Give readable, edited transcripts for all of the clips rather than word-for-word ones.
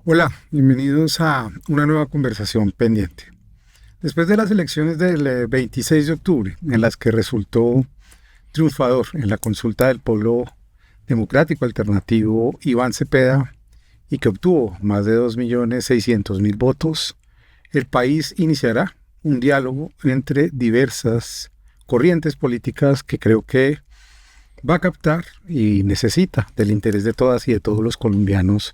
Hola, bienvenidos a una nueva conversación pendiente. Después de las elecciones del 26 de octubre, en las que resultó triunfador en la consulta del pueblo democrático alternativo Iván Cepeda y que obtuvo más de 2.600.000 votos, el país iniciará un diálogo entre diversas corrientes políticas que creo que va a captar y necesita del interés de todas y de todos los colombianos,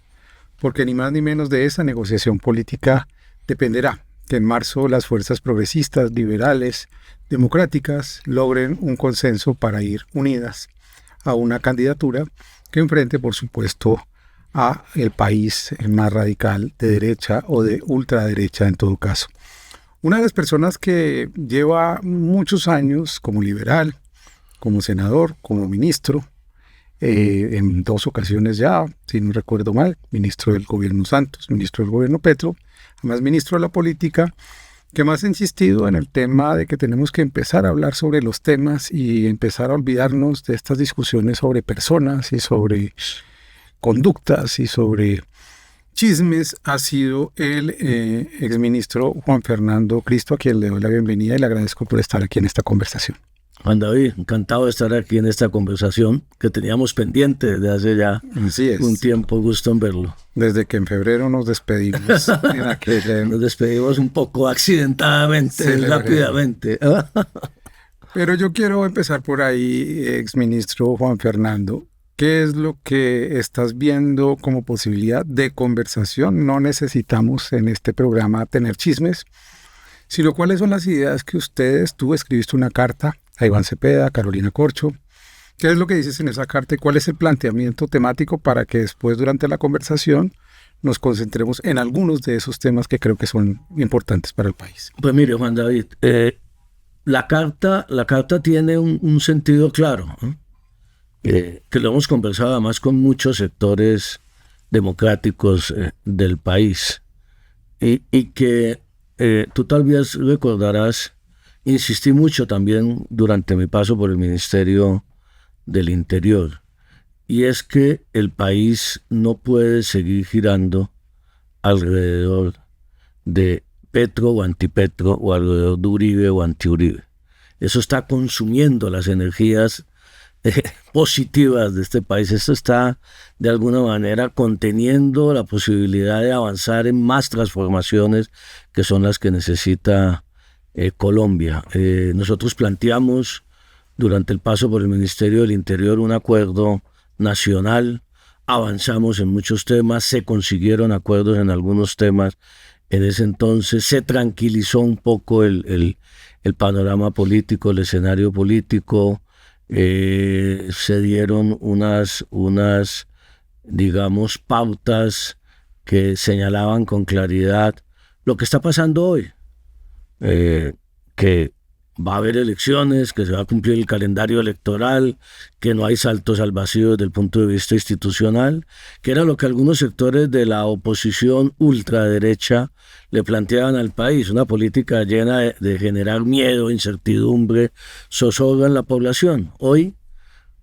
porque ni más ni menos de esa negociación política dependerá que en marzo las fuerzas progresistas, liberales, democráticas logren un consenso para ir unidas a una candidatura que enfrente, por supuesto, a el país más radical de derecha o de ultraderecha en todo caso. Una de las personas que lleva muchos años como liberal, como senador, como ministro, en dos ocasiones ya, si no recuerdo mal, ministro del gobierno Santos, ministro del gobierno Petro, además ministro de la política, que más ha insistido en el tema de que tenemos que empezar a hablar sobre los temas y empezar a olvidarnos de estas discusiones sobre personas y sobre conductas y sobre chismes, ha sido el exministro Juan Fernando Cristo, a quien le doy la bienvenida y le agradezco por estar aquí en esta conversación. Juan David, encantado de estar aquí en esta conversación que teníamos pendiente desde hace ya un tiempo. Gusto en verlo. Desde que en febrero nos despedimos. Nos despedimos un poco accidentadamente, rápidamente. Pero yo quiero empezar por ahí, exministro Juan Fernando. ¿Qué es lo que estás viendo como posibilidad de conversación? No necesitamos en este programa tener chismes, sino cuáles son las ideas que tú escribiste una carta a Iván Cepeda, a Carolina Corcho. ¿Qué es lo que dices en esa carta y cuál es el planteamiento temático para que después, durante la conversación, nos concentremos en algunos de esos temas que creo que son importantes para el país? Pues mire, Juan David, la carta tiene un sentido claro, que lo hemos conversado además con muchos sectores democráticos del país y que tú tal vez recordarás. Insistí mucho también durante mi paso por el Ministerio del Interior, y es que el país no puede seguir girando alrededor de Petro o antipetro o alrededor de Uribe o anti-Uribe. Eso está consumiendo las energías positivas de este país. Esto está de alguna manera conteniendo la posibilidad de avanzar en más transformaciones que son las que necesita Colombia. Nosotros planteamos durante el paso por el Ministerio del Interior un acuerdo nacional, avanzamos en muchos temas, se consiguieron acuerdos en algunos temas. En ese entonces se tranquilizó un poco el panorama político, el escenario político, se dieron unas digamos, pautas que señalaban con claridad lo que está pasando hoy. Que va a haber elecciones, que se va a cumplir el calendario electoral, que no hay saltos al vacío desde el punto de vista institucional, que era lo que algunos sectores de la oposición ultraderecha le planteaban al país, una política llena de generar miedo, incertidumbre, zozobra en la población. Hoy,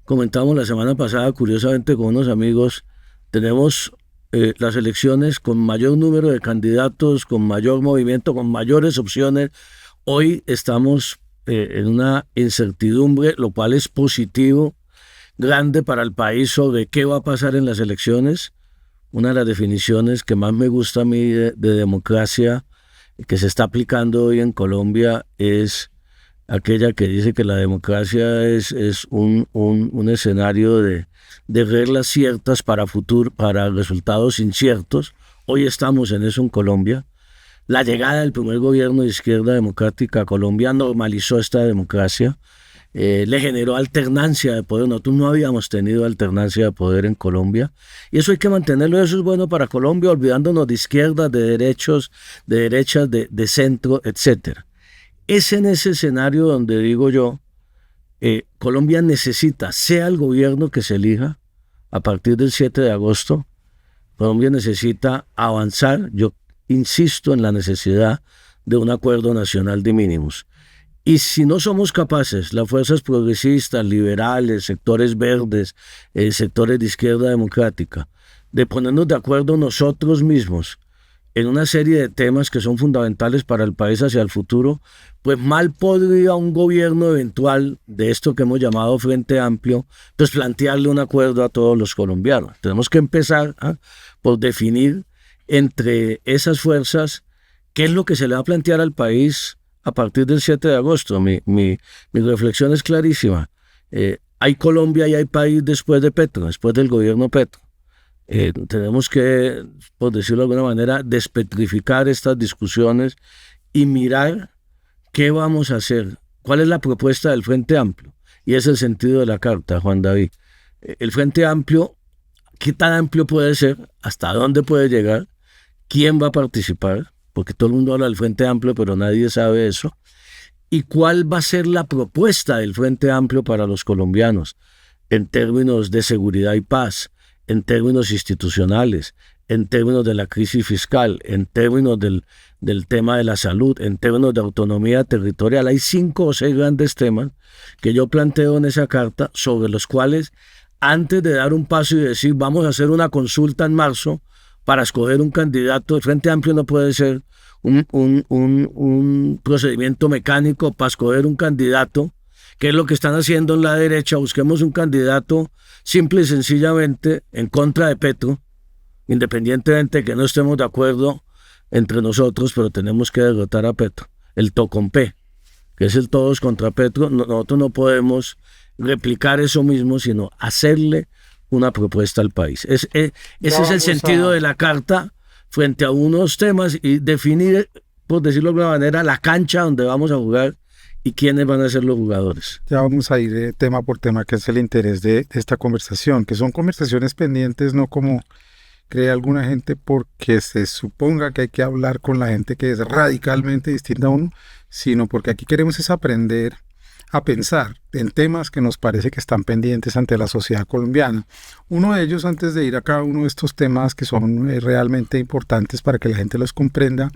comentamos la semana pasada, curiosamente con unos amigos, tenemos las elecciones con mayor número de candidatos, con mayor movimiento, con mayores opciones. Hoy estamos en una incertidumbre, lo cual es positivo, grande para el país sobre qué va a pasar en las elecciones. Una de las definiciones que más me gusta a mí de democracia que se está aplicando hoy en Colombia es aquella que dice que la democracia es un escenario de reglas ciertas para resultados inciertos. Hoy estamos en eso en Colombia. La llegada del primer gobierno de izquierda democrática a Colombia normalizó esta democracia, le generó alternancia de poder. Nosotros no habíamos tenido alternancia de poder en Colombia, y eso hay que mantenerlo. Eso es bueno para Colombia, olvidándonos de izquierdas, de derechos, de derechas, de centro, etc. Es en ese escenario donde digo yo, Colombia necesita, sea el gobierno que se elija a partir del 7 de agosto, Colombia necesita avanzar. Yo insisto en la necesidad de un acuerdo nacional de mínimos. Y si no somos capaces, las fuerzas progresistas, liberales, sectores verdes, sectores de izquierda democrática, de ponernos de acuerdo nosotros mismos en una serie de temas que son fundamentales para el país hacia el futuro, pues mal podría un gobierno eventual de esto que hemos llamado Frente Amplio, pues plantearle un acuerdo a todos los colombianos. Tenemos que empezar por definir entre esas fuerzas qué es lo que se le va a plantear al país a partir del 7 de agosto. Mi reflexión es clarísima. Hay Colombia y hay país después de Petro, después del gobierno Petro. Tenemos que, por decirlo de alguna manera, despetrificar estas discusiones y mirar qué vamos a hacer, cuál es la propuesta del Frente Amplio. Y es el sentido de la carta, Juan David. El Frente Amplio, ¿qué tan amplio puede ser? ¿Hasta dónde puede llegar? ¿Quién va a participar? Porque todo el mundo habla del Frente Amplio, pero nadie sabe eso. ¿Y cuál va a ser la propuesta del Frente Amplio para los colombianos en términos de seguridad y paz, en términos institucionales, en términos de la crisis fiscal, en términos del tema de la salud, en términos de autonomía territorial? Hay 5 o 6 grandes temas que yo planteo en esa carta, sobre los cuales, antes de dar un paso y decir vamos a hacer una consulta en marzo para escoger un candidato, el Frente Amplio no puede ser un procedimiento mecánico para escoger un candidato, que es lo que están haciendo en la derecha. Busquemos un candidato simple y sencillamente en contra de Petro, independientemente de que no estemos de acuerdo entre nosotros, pero tenemos que derrotar a Petro. El Tocompé, que es el todos contra Petro. Nosotros no podemos replicar eso mismo, sino hacerle una propuesta al país. Ese es el sentido de la carta frente a unos temas, y definir, por decirlo de alguna manera, la cancha donde vamos a jugar y quiénes van a ser los jugadores. Ya vamos a ir tema por tema, que es el interés de esta conversación, que son conversaciones pendientes, no como cree alguna gente porque se suponga que hay que hablar con la gente que es radicalmente distinta a uno, sino porque aquí queremos es aprender a pensar en temas que nos parece que están pendientes ante la sociedad colombiana. Uno de ellos, antes de ir a cada uno de estos temas que son realmente importantes para que la gente los comprenda,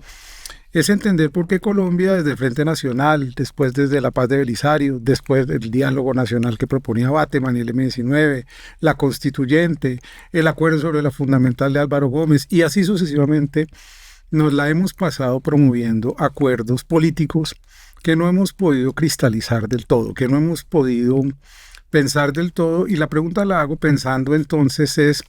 es entender por qué Colombia, desde el Frente Nacional, después desde la Paz de Belisario, después del diálogo nacional que proponía Bateman y el M-19, la constituyente, el acuerdo sobre la fundamental de Álvaro Gómez, y así sucesivamente, nos la hemos pasado promoviendo acuerdos políticos que no hemos podido cristalizar del todo, que no hemos podido pensar del todo. Y la pregunta la hago pensando entonces es,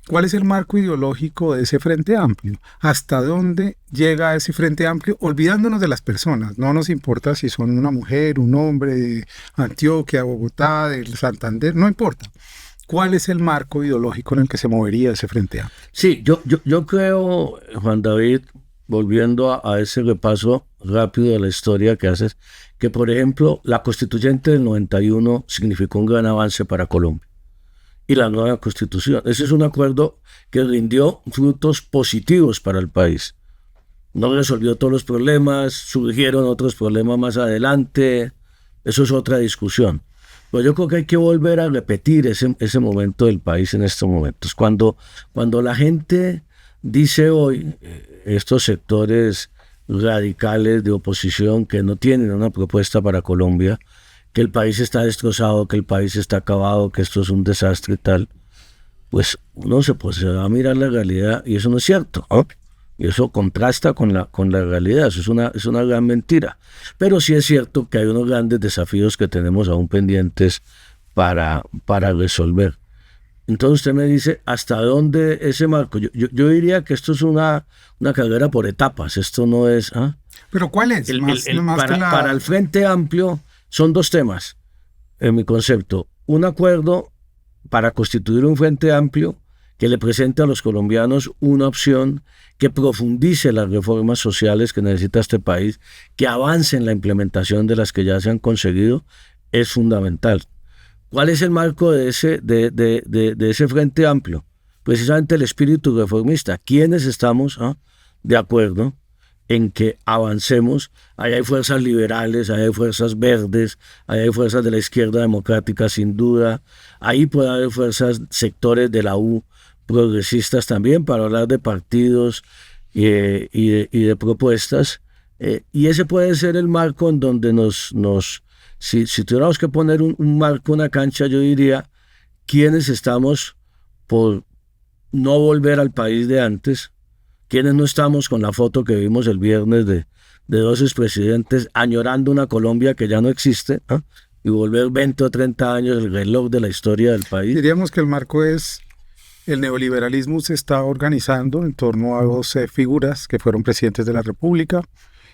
¿cuál es el marco ideológico de ese Frente Amplio? ¿Hasta dónde llega ese Frente Amplio? Olvidándonos de las personas. No nos importa si son una mujer, un hombre de Antioquia, Bogotá, del Santander, no importa. ¿Cuál es el marco ideológico en el que se movería ese Frente Amplio? Sí, yo creo, Juan David, volviendo a ese repaso rápido de la historia que haces, que por ejemplo la constituyente del 91 significó un gran avance para Colombia. Y la nueva constitución, ese es un acuerdo que rindió frutos positivos para el país. No resolvió todos los problemas, surgieron otros problemas más adelante, eso es otra discusión. Pero yo creo que hay que volver a repetir ese momento del país en estos momentos. Cuando la gente dice hoy, estos sectores radicales de oposición que no tienen una propuesta para Colombia, que el país está destrozado, que el país está acabado, que esto es un desastre y tal, pues uno se va a mirar la realidad y eso no es cierto, ¿no? Y eso contrasta con la realidad, eso es una gran mentira. Pero sí es cierto que hay unos grandes desafíos que tenemos aún pendientes para resolver. Entonces usted me dice, ¿hasta dónde ese marco? Yo diría que esto es una carrera por etapas, esto no es... ¿Pero cuál es? Para el Frente Amplio son 2 temas, en mi concepto. Un acuerdo para constituir un Frente Amplio que le presente a los colombianos una opción que profundice las reformas sociales que necesita este país, que avance en la implementación de las que ya se han conseguido, es fundamental. ¿Cuál es el marco de ese Frente Amplio? Precisamente el espíritu reformista. ¿Quiénes estamos de acuerdo en que avancemos? Ahí hay fuerzas liberales, ahí hay fuerzas verdes, ahí hay fuerzas de la izquierda democrática sin duda, ahí puede haber sectores de la U progresistas también, para hablar de partidos y de propuestas, y ese puede ser el marco en donde si tuviéramos que poner un marco, una cancha, yo diría quiénes estamos por no volver al país de antes, quienes no estamos con la foto que vimos el viernes de dos expresidentes añorando una Colombia que ya no existe, ¿eh? Y volver 20 o 30 años el reloj de la historia del país. Diríamos que el marco es el neoliberalismo se está organizando en torno a dos figuras que fueron presidentes de la República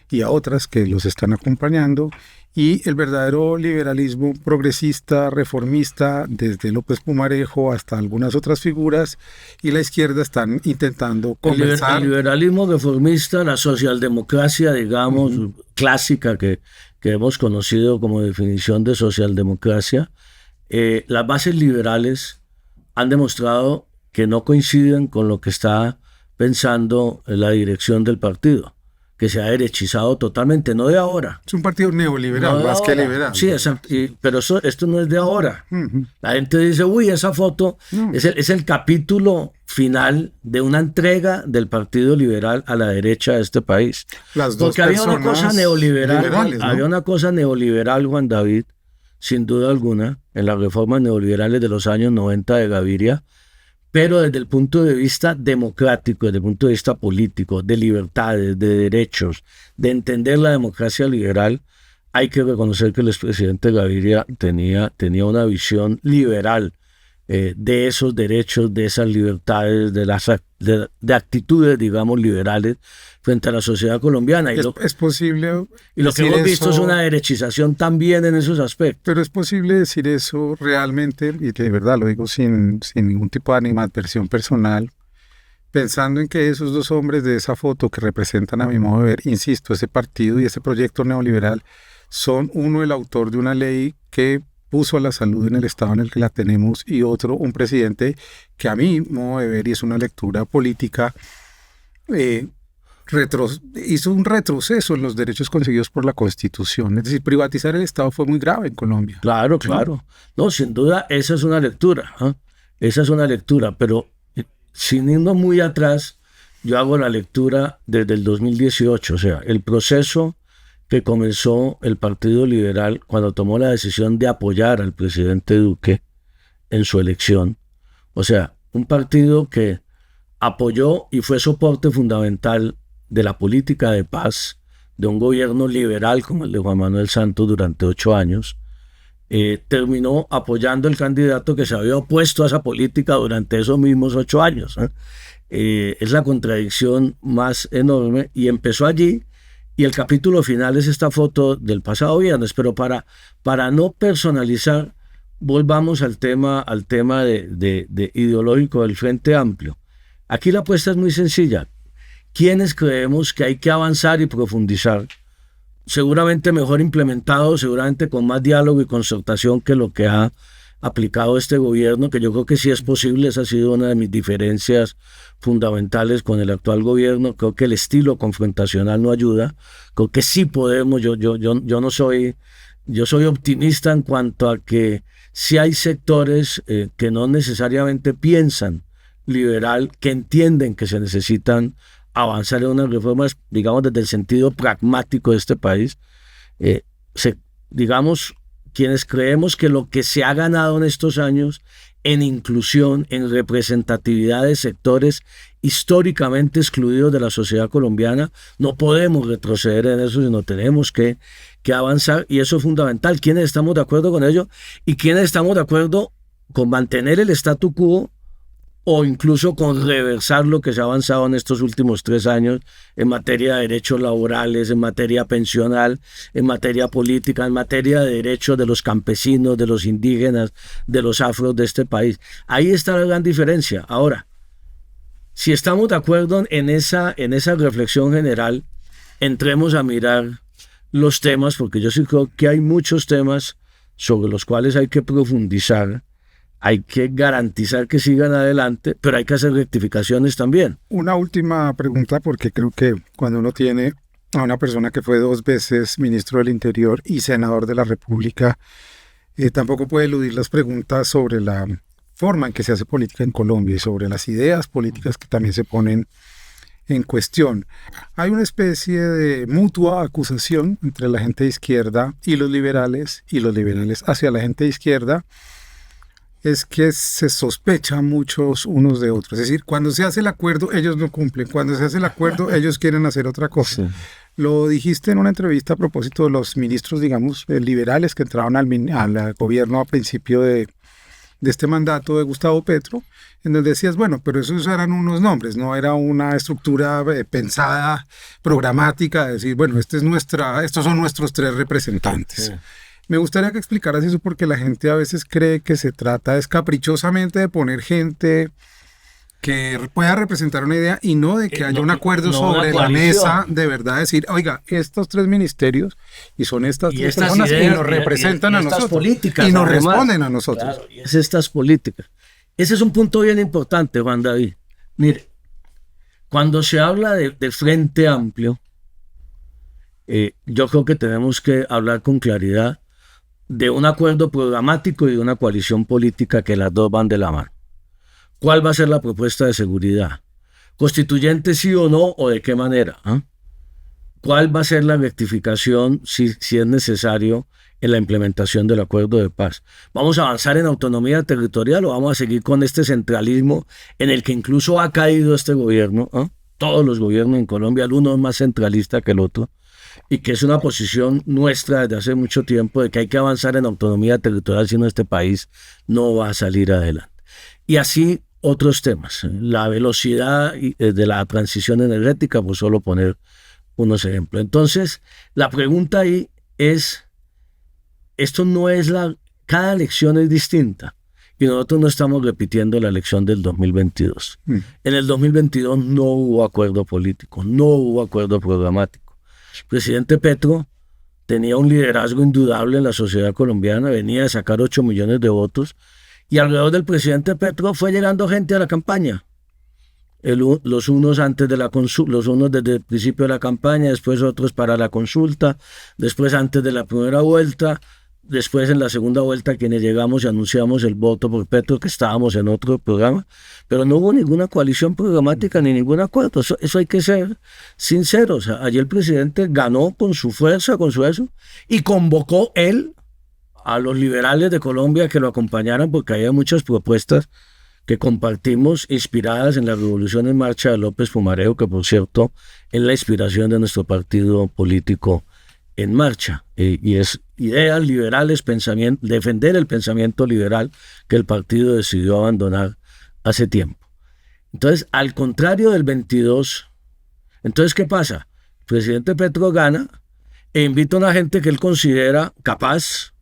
y a otras que los están acompañando, y el verdadero liberalismo progresista, reformista, desde López Pumarejo hasta algunas otras figuras, y la izquierda están intentando conversar. El liberalismo reformista, la socialdemocracia, digamos, clásica que hemos conocido como definición de socialdemocracia, las bases liberales han demostrado que no coinciden con lo que está pensando la dirección del partido, que se ha derechizado totalmente, no de ahora. Es un partido neoliberal, no más que liberal. Sí, exacto, pero esto no es de ahora. La gente dice, uy, esa foto es el capítulo final de una entrega del Partido Liberal a la derecha de este país. Las dos Porque había una cosa neoliberal, ¿no? había una cosa neoliberal, Juan David, sin duda alguna, en las reformas neoliberales de los años 90 de Gaviria, pero desde el punto de vista democrático, desde el punto de vista político, de libertades, de derechos, de entender la democracia liberal, hay que reconocer que el expresidente Gaviria tenía una visión liberal de esos derechos, de esas libertades, de actitudes, digamos, liberales frente a la sociedad colombiana. Es posible. Y lo que hemos visto es una derechización también en esos aspectos. Pero es posible decir eso realmente, y de verdad lo digo sin ningún tipo de animadversión personal, pensando en que esos dos hombres de esa foto que representan, a mi modo de ver, insisto, ese partido y ese proyecto neoliberal, son uno el autor de una ley que puso a la salud en el estado en el que la tenemos, y otro un presidente que, a mi modo de ver, y es una lectura política, hizo un retroceso en los derechos conseguidos por la Constitución. Es decir, privatizar el Estado fue muy grave en Colombia. Claro, claro. No, sin duda, esa es una lectura. Esa es una lectura, pero sin irnos muy atrás, yo hago la lectura desde el 2018, o sea, el proceso que comenzó el Partido Liberal cuando tomó la decisión de apoyar al presidente Duque en su elección. O sea, un partido que apoyó y fue soporte fundamental de la política de paz de un gobierno liberal como el de Juan Manuel Santos durante 8 años, terminó apoyando el candidato que se había opuesto a esa política durante esos mismos 8 años. Es la contradicción más enorme, y empezó allí. Y el capítulo final es esta foto del pasado viernes, pero para no personalizar, volvamos al tema de ideológico del Frente Amplio. Aquí la apuesta es muy sencilla. ¿Quiénes creemos que hay que avanzar y profundizar? Seguramente mejor implementado, seguramente con más diálogo y concertación que lo que ha aplicado este gobierno, que yo creo que sí es posible. Esa ha sido una de mis diferencias fundamentales con el actual gobierno. Creo que el estilo confrontacional no ayuda. Creo que sí podemos. Yo soy optimista en cuanto a que sí hay sectores que no necesariamente piensan liberal, que entienden que se necesitan avanzar en unas reformas, digamos, desde el sentido pragmático de este país. Digamos, quienes creemos que lo que se ha ganado en estos años en inclusión, en representatividad de sectores históricamente excluidos de la sociedad colombiana, no podemos retroceder en eso, sino tenemos que avanzar, y eso es fundamental. ¿Quiénes estamos de acuerdo con ello? ¿Y quiénes estamos de acuerdo con mantener el statu quo o incluso con reversar lo que se ha avanzado en estos últimos 3 años en materia de derechos laborales, en materia pensional, en materia política, en materia de derechos de los campesinos, de los indígenas, de los afros de este país? Ahí está la gran diferencia. Ahora, si estamos de acuerdo en esa reflexión general, entremos a mirar los temas, porque yo sí creo que hay muchos temas sobre los cuales hay que profundizar. Hay que garantizar que sigan adelante, pero hay que hacer rectificaciones también. Una última pregunta, porque creo que cuando uno tiene a una persona que fue 2 veces ministro del Interior y senador de la República, tampoco puede eludir las preguntas sobre la forma en que se hace política en Colombia y sobre las ideas políticas que también se ponen en cuestión. Hay una especie de mutua acusación entre la gente de izquierda y los liberales hacia la gente de izquierda, es que se sospechan muchos unos de otros. Es decir, cuando se hace el acuerdo, ellos no cumplen. Cuando se hace el acuerdo, ellos quieren hacer otra cosa. Sí. Lo dijiste en una entrevista a propósito de los ministros, digamos, liberales que entraron al gobierno a principio de este mandato de Gustavo Petro, en donde decías, bueno, pero esos eran unos nombres, no era una estructura pensada, programática, de decir, bueno, estos son nuestros 3 representantes. Sí. Me gustaría que explicaras eso porque la gente a veces cree que se trata caprichosamente de poner gente que pueda representar una idea y no de que haya un acuerdo sobre la mesa, de verdad decir, oiga, estos 3 ministerios y son estas 3 personas ideas, y nos representan a nosotros políticas, y nos responden a nosotros. Claro, y es estas políticas. Ese es un punto bien importante, Juan David. Mire, cuando se habla de Frente Amplio, yo creo que tenemos que hablar con claridad de un acuerdo programático y de una coalición política que las dos van de la mano. ¿Cuál va a ser la propuesta de seguridad? ¿Constituyente sí o no o de qué manera? ¿Cuál va a ser la rectificación si es necesario en la implementación del acuerdo de paz? ¿Vamos a avanzar en autonomía territorial o vamos a seguir con este centralismo en el que incluso ha caído este gobierno? Todos los gobiernos en Colombia, el uno es más centralista que el otro, y que es una posición nuestra desde hace mucho tiempo de que hay que avanzar en autonomía territorial, si no este país no va a salir adelante. Y así otros temas, la velocidad de la transición energética, por solo poner unos ejemplos. Entonces, la pregunta ahí es, esto no es cada elección es distinta y nosotros no estamos repitiendo la elección del 2022. En el 2022 no hubo acuerdo político, no hubo acuerdo programático. El presidente Petro tenía un liderazgo indudable en la sociedad colombiana, venía de sacar 8 millones de votos y alrededor del presidente Petro fue llegando gente a la campaña. Los unos antes de la consulta, los unos desde el principio de la campaña, después otros para la consulta, después antes de la primera vuelta, después en la segunda vuelta quienes llegamos y anunciamos el voto por Petro, que estábamos en otro programa, pero no hubo ninguna coalición programática ni ningún acuerdo. Eso hay que ser sinceros. Allí el presidente ganó con su fuerza, con su eso, y convocó él a los liberales de Colombia que lo acompañaran porque había muchas propuestas que compartimos inspiradas en la Revolución en Marcha de López Pumarejo, que por cierto es la inspiración de nuestro partido político En Marcha, y es ideas liberales, defender el pensamiento liberal que el partido decidió abandonar hace tiempo. Entonces, al contrario del 22, entonces ¿qué pasa? El presidente Petro gana e invita a una gente que él considera capaz,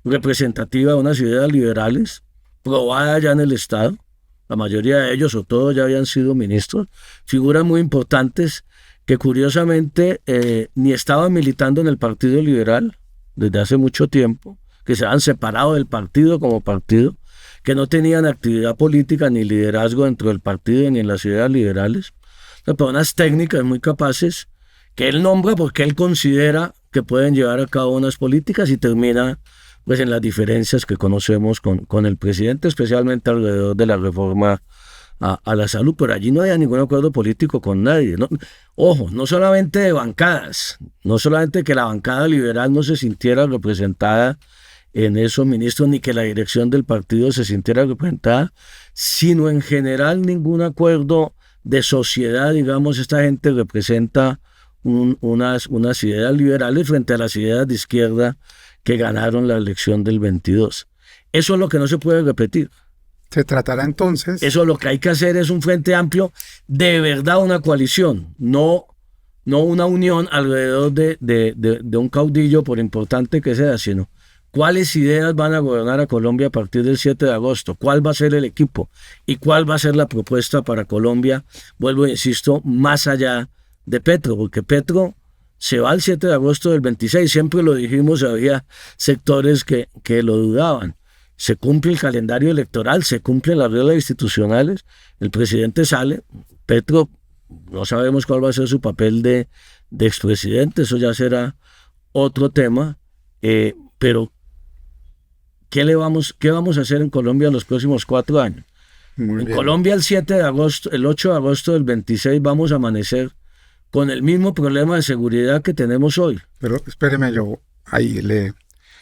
representativa de unas ideas liberales, probada ya en el Estado. La mayoría de ellos o todos ya habían sido ministros, figuras muy importantes que curiosamente ni estaban militando en el Partido Liberal desde hace mucho tiempo, que se han separado del partido como partido, que no tenían actividad política ni liderazgo dentro del partido ni en las ideas liberales, personas técnicas muy capaces que él nombra porque él considera que pueden llevar a cabo unas políticas y termina pues en las diferencias que conocemos con el presidente, especialmente alrededor de la reforma a la salud, pero allí no había ningún acuerdo político con nadie, ¿no? Ojo, no solamente de bancadas, no solamente que la bancada liberal no se sintiera representada en esos ministros, ni que la dirección del partido se sintiera representada, sino en general ningún acuerdo de sociedad, digamos, esta gente representa unas ideas liberales frente a las ideas de izquierda que ganaron la elección del 22. Eso es lo que no se puede repetir. Se tratará entonces... Eso lo que hay que hacer es un frente amplio, de verdad una coalición, no una unión alrededor de un caudillo, por importante que sea, sino cuáles ideas van a gobernar a Colombia a partir del 7 de agosto, cuál va a ser el equipo y cuál va a ser la propuesta para Colombia, vuelvo e insisto, más allá de Petro, porque Petro se va el 7 de agosto del 26, siempre lo dijimos, había sectores que lo dudaban. Se cumple el calendario electoral, se cumplen las reglas institucionales, el presidente sale, Petro, no sabemos cuál va a ser su papel de expresidente, eso ya será otro tema, pero ¿qué vamos a hacer en Colombia en los próximos 4 años? En Colombia el 8 de agosto del 26 vamos a amanecer con el mismo problema de seguridad que tenemos hoy. Pero espéreme, yo ahí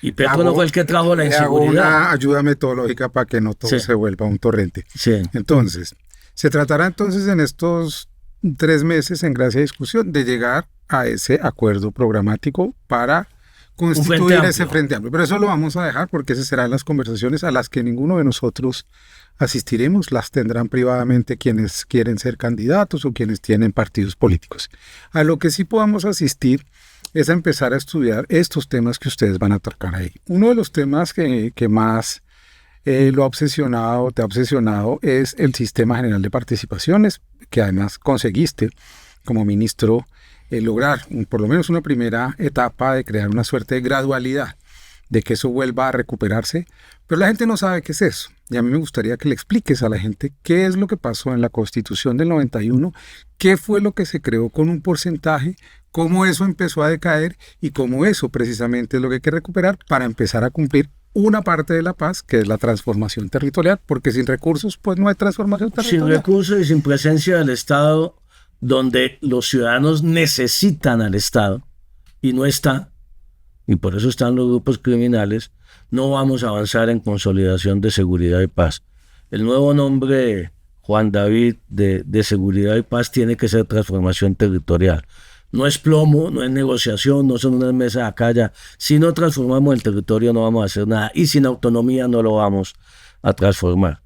Y Petro no fue el que trajo la inseguridad. Hago una ayuda metodológica para que no todo se vuelva un torrente. Sí. Entonces, se tratará entonces en estos 3 meses, en gracia y discusión, de llegar a ese acuerdo programático para constituir ese frente amplio. Pero eso lo vamos a dejar porque esas serán las conversaciones a las que ninguno de nosotros asistiremos. Las tendrán privadamente quienes quieren ser candidatos o quienes tienen partidos políticos. A lo que sí podamos asistir es a empezar a estudiar estos temas que ustedes van a tocar ahí. Uno de los temas que más lo ha obsesionado, te ha obsesionado, es el Sistema General de Participaciones, que además conseguiste como ministro lograr por lo menos una primera etapa de crear una suerte de gradualidad, de que eso vuelva a recuperarse, pero la gente no sabe qué es eso. Y a mí me gustaría que le expliques a la gente qué es lo que pasó en la Constitución del 91, qué fue lo que se creó con un porcentaje, cómo eso empezó a decaer y cómo eso precisamente es lo que hay que recuperar para empezar a cumplir una parte de la paz, que es la transformación territorial, porque sin recursos pues no hay transformación territorial. Sin recursos y sin presencia del Estado, donde los ciudadanos necesitan al Estado y no está, y por eso están los grupos criminales, no vamos a avanzar en consolidación de seguridad y paz. El nuevo nombre, Juan David, de seguridad y paz tiene que ser transformación territorial. No es plomo, no es negociación, no son unas mesas acá ya. Si no transformamos el territorio no vamos a hacer nada y sin autonomía no lo vamos a transformar.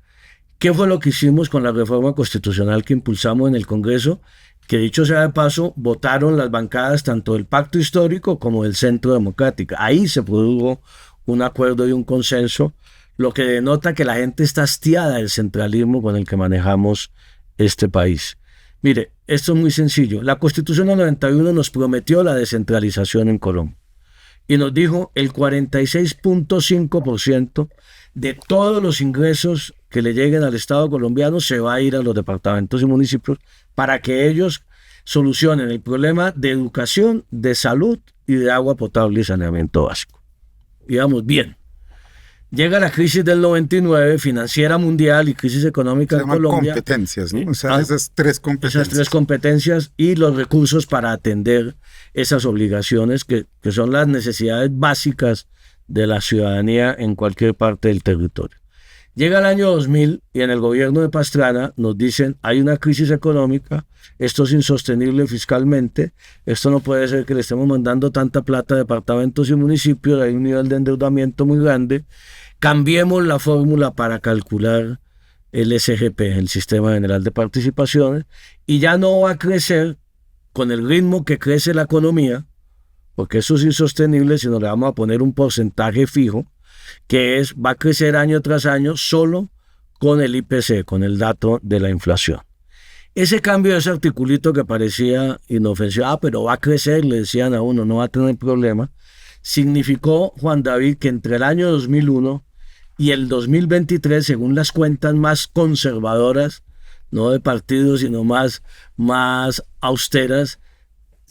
¿Qué fue lo que hicimos con la reforma constitucional que impulsamos en el Congreso? Que dicho sea de paso, votaron las bancadas tanto del Pacto Histórico como del Centro Democrático. Ahí se produjo un acuerdo y un consenso, lo que denota que la gente está hastiada del centralismo con el que manejamos este país. Mire, esto es muy sencillo. La Constitución del 91 nos prometió la descentralización en Colombia y nos dijo el 46.5% de todos los ingresos que le lleguen al Estado colombiano se va a ir a los departamentos y municipios para que ellos solucionen el problema de educación, de salud y de agua potable y saneamiento básico. Digamos, bien. Llega la crisis del 99, financiera mundial y crisis económica en Colombia. Competencias, ¿no? O sea, esas tres competencias y los recursos para atender esas obligaciones que son las necesidades básicas de la ciudadanía en cualquier parte del territorio. Llega el año 2000 y en el gobierno de Pastrana nos dicen hay una crisis económica, esto es insostenible fiscalmente, esto no puede ser que le estemos mandando tanta plata a departamentos y municipios, hay un nivel de endeudamiento muy grande, cambiemos la fórmula para calcular el SGP, el Sistema General de Participaciones, y ya no va a crecer con el ritmo que crece la economía, porque eso es insostenible, sino le vamos a poner un porcentaje fijo, que va a crecer año tras año solo con el IPC, con el dato de la inflación. Ese cambio de ese articulito que parecía inofensivo, pero va a crecer, le decían a uno, no va a tener problema, significó, Juan David, que entre el año 2001 y el 2023, según las cuentas más conservadoras, no de partidos, sino más austeras,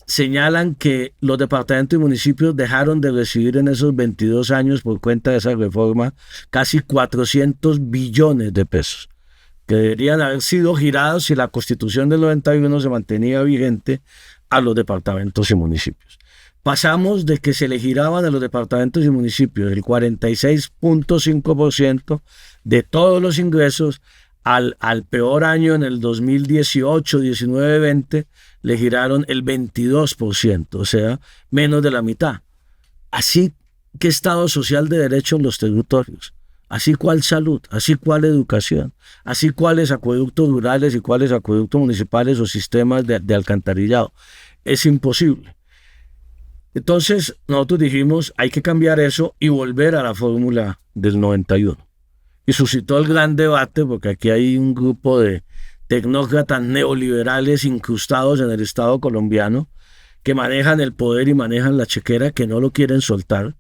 señalan que los departamentos y municipios dejaron de recibir en esos 22 años por cuenta de esa reforma casi 400 billones de pesos, que deberían haber sido girados si la Constitución del 91 se mantenía vigente a los departamentos y municipios. Pasamos de que se le giraban a los departamentos y municipios el 46.5% de todos los ingresos al peor año en el 2018, 19, 20, le giraron el 22%, o sea, menos de la mitad. Así que Estado social de derecho en los territorios, así cuál salud, así cuál educación, así cuáles acueductos rurales y cuáles acueductos municipales o sistemas de alcantarillado. Es imposible. Entonces nosotros dijimos, hay que cambiar eso y volver a la fórmula del 91. Y suscitó el gran debate, porque aquí hay un grupo de tecnócratas neoliberales incrustados en el Estado colombiano que manejan el poder y manejan la chequera, que no lo quieren soltar,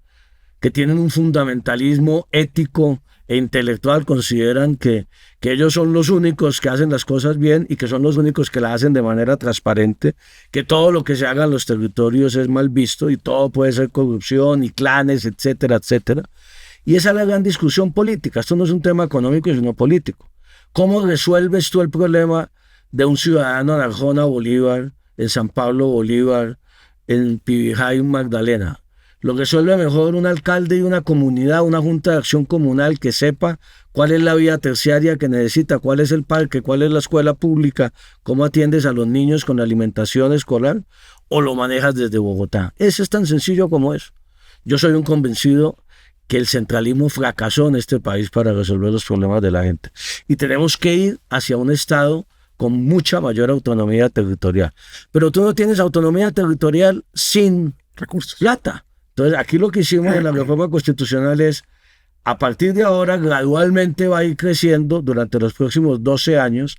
que tienen un fundamentalismo ético e intelectual, consideran que ellos son los únicos que hacen las cosas bien y que son los únicos que las hacen de manera transparente, que todo lo que se haga en los territorios es mal visto y todo puede ser corrupción y clanes, etcétera, etcétera. Y esa es la gran discusión política. Esto no es un tema económico, sino político. ¿Cómo resuelves tú el problema de un ciudadano en Arjona, Bolívar, en San Pablo, Bolívar, en Pibijay, Magdalena? Lo resuelve mejor un alcalde y una comunidad, una junta de acción comunal que sepa cuál es la vía terciaria que necesita, cuál es el parque, cuál es la escuela pública, cómo atiendes a los niños con la alimentación escolar, o lo manejas desde Bogotá. Eso es tan sencillo como eso. Yo soy un convencido que el centralismo fracasó en este país para resolver los problemas de la gente. Y tenemos que ir hacia un Estado con mucha mayor autonomía territorial. Pero tú no tienes autonomía territorial sin recursos. Plata. Entonces, aquí lo que hicimos en la reforma constitucional es, a partir de ahora, gradualmente va a ir creciendo durante los próximos 12 años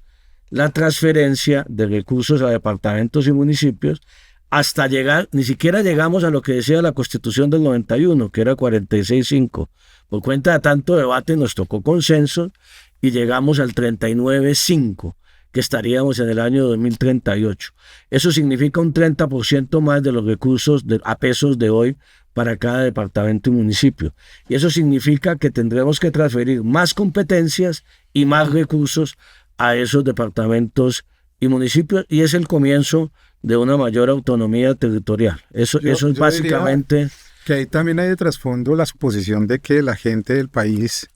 la transferencia de recursos a departamentos y municipios hasta llegar, ni siquiera llegamos a lo que decía la Constitución del 91, que era 46.5. Por cuenta de tanto debate nos tocó consenso y llegamos al 39.5, que estaríamos en el año 2038. Eso significa un 30% más de los recursos a pesos de hoy para cada departamento y municipio. Y eso significa que tendremos que transferir más competencias y más recursos a esos departamentos y municipios, y es el comienzo de una mayor autonomía territorial. Eso es básicamente... Que ahí también hay de trasfondo la suposición de que la gente del país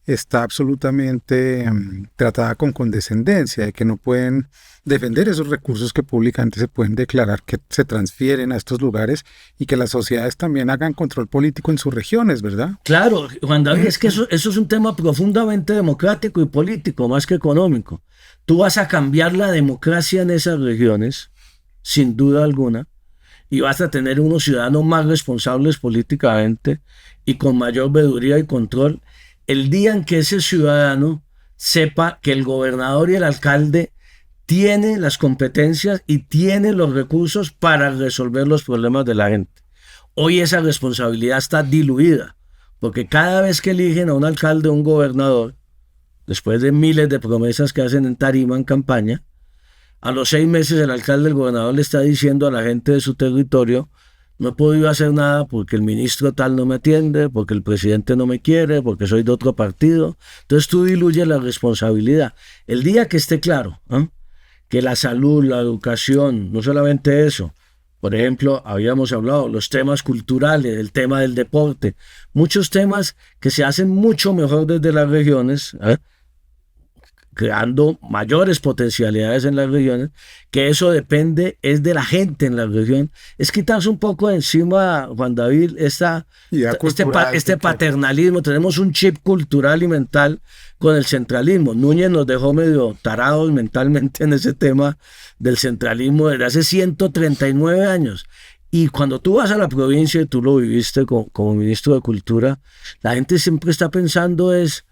está absolutamente tratada con condescendencia, de que no pueden defender esos recursos que públicamente se pueden declarar que se transfieren a estos lugares, y que las sociedades también hagan control político en sus regiones, ¿verdad? Claro, Juan David, es que eso es un tema profundamente democrático y político, más que económico. Tú vas a cambiar la democracia en esas regiones, sin duda alguna, y vas a tener unos ciudadanos más responsables políticamente y con mayor veeduría y control el día en que ese ciudadano sepa que el gobernador y el alcalde tienen las competencias y tienen los recursos para resolver los problemas de la gente. Hoy esa responsabilidad está diluida, porque cada vez que eligen a un alcalde o un gobernador, después de miles de promesas que hacen en tarima, en campaña, a los 6 meses el alcalde, el gobernador le está diciendo a la gente de su territorio: no he podido hacer nada porque el ministro tal no me atiende, porque el presidente no me quiere, porque soy de otro partido. Entonces tú diluyes la responsabilidad. El día que esté claro que la salud, la educación, no solamente eso, por ejemplo, habíamos hablado los temas culturales, el tema del deporte, muchos temas que se hacen mucho mejor desde las regiones, creando mayores potencialidades en las regiones, que eso depende es de la gente en la región. Es quitarse un poco de encima, Juan David, este paternalismo. Tenemos un chip cultural y mental con el centralismo. Núñez nos dejó medio tarados mentalmente en ese tema del centralismo desde hace 139 años. Y cuando tú vas a la provincia, y tú lo viviste como ministro de Cultura, la gente siempre está pensando es: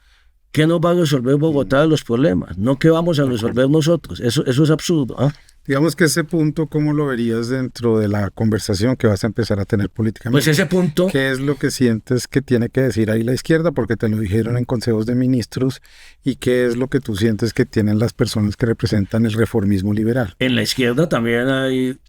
¿qué nos va a resolver Bogotá de los problemas? No qué vamos a resolver nosotros. Eso es absurdo. Digamos que ese punto, ¿cómo lo verías dentro de la conversación que vas a empezar a tener políticamente? Pues ese punto... ¿Qué es lo que sientes que tiene que decir ahí la izquierda? Porque te lo dijeron en consejos de ministros. ¿Y qué es lo que tú sientes que tienen las personas que representan el reformismo liberal? En la izquierda también hay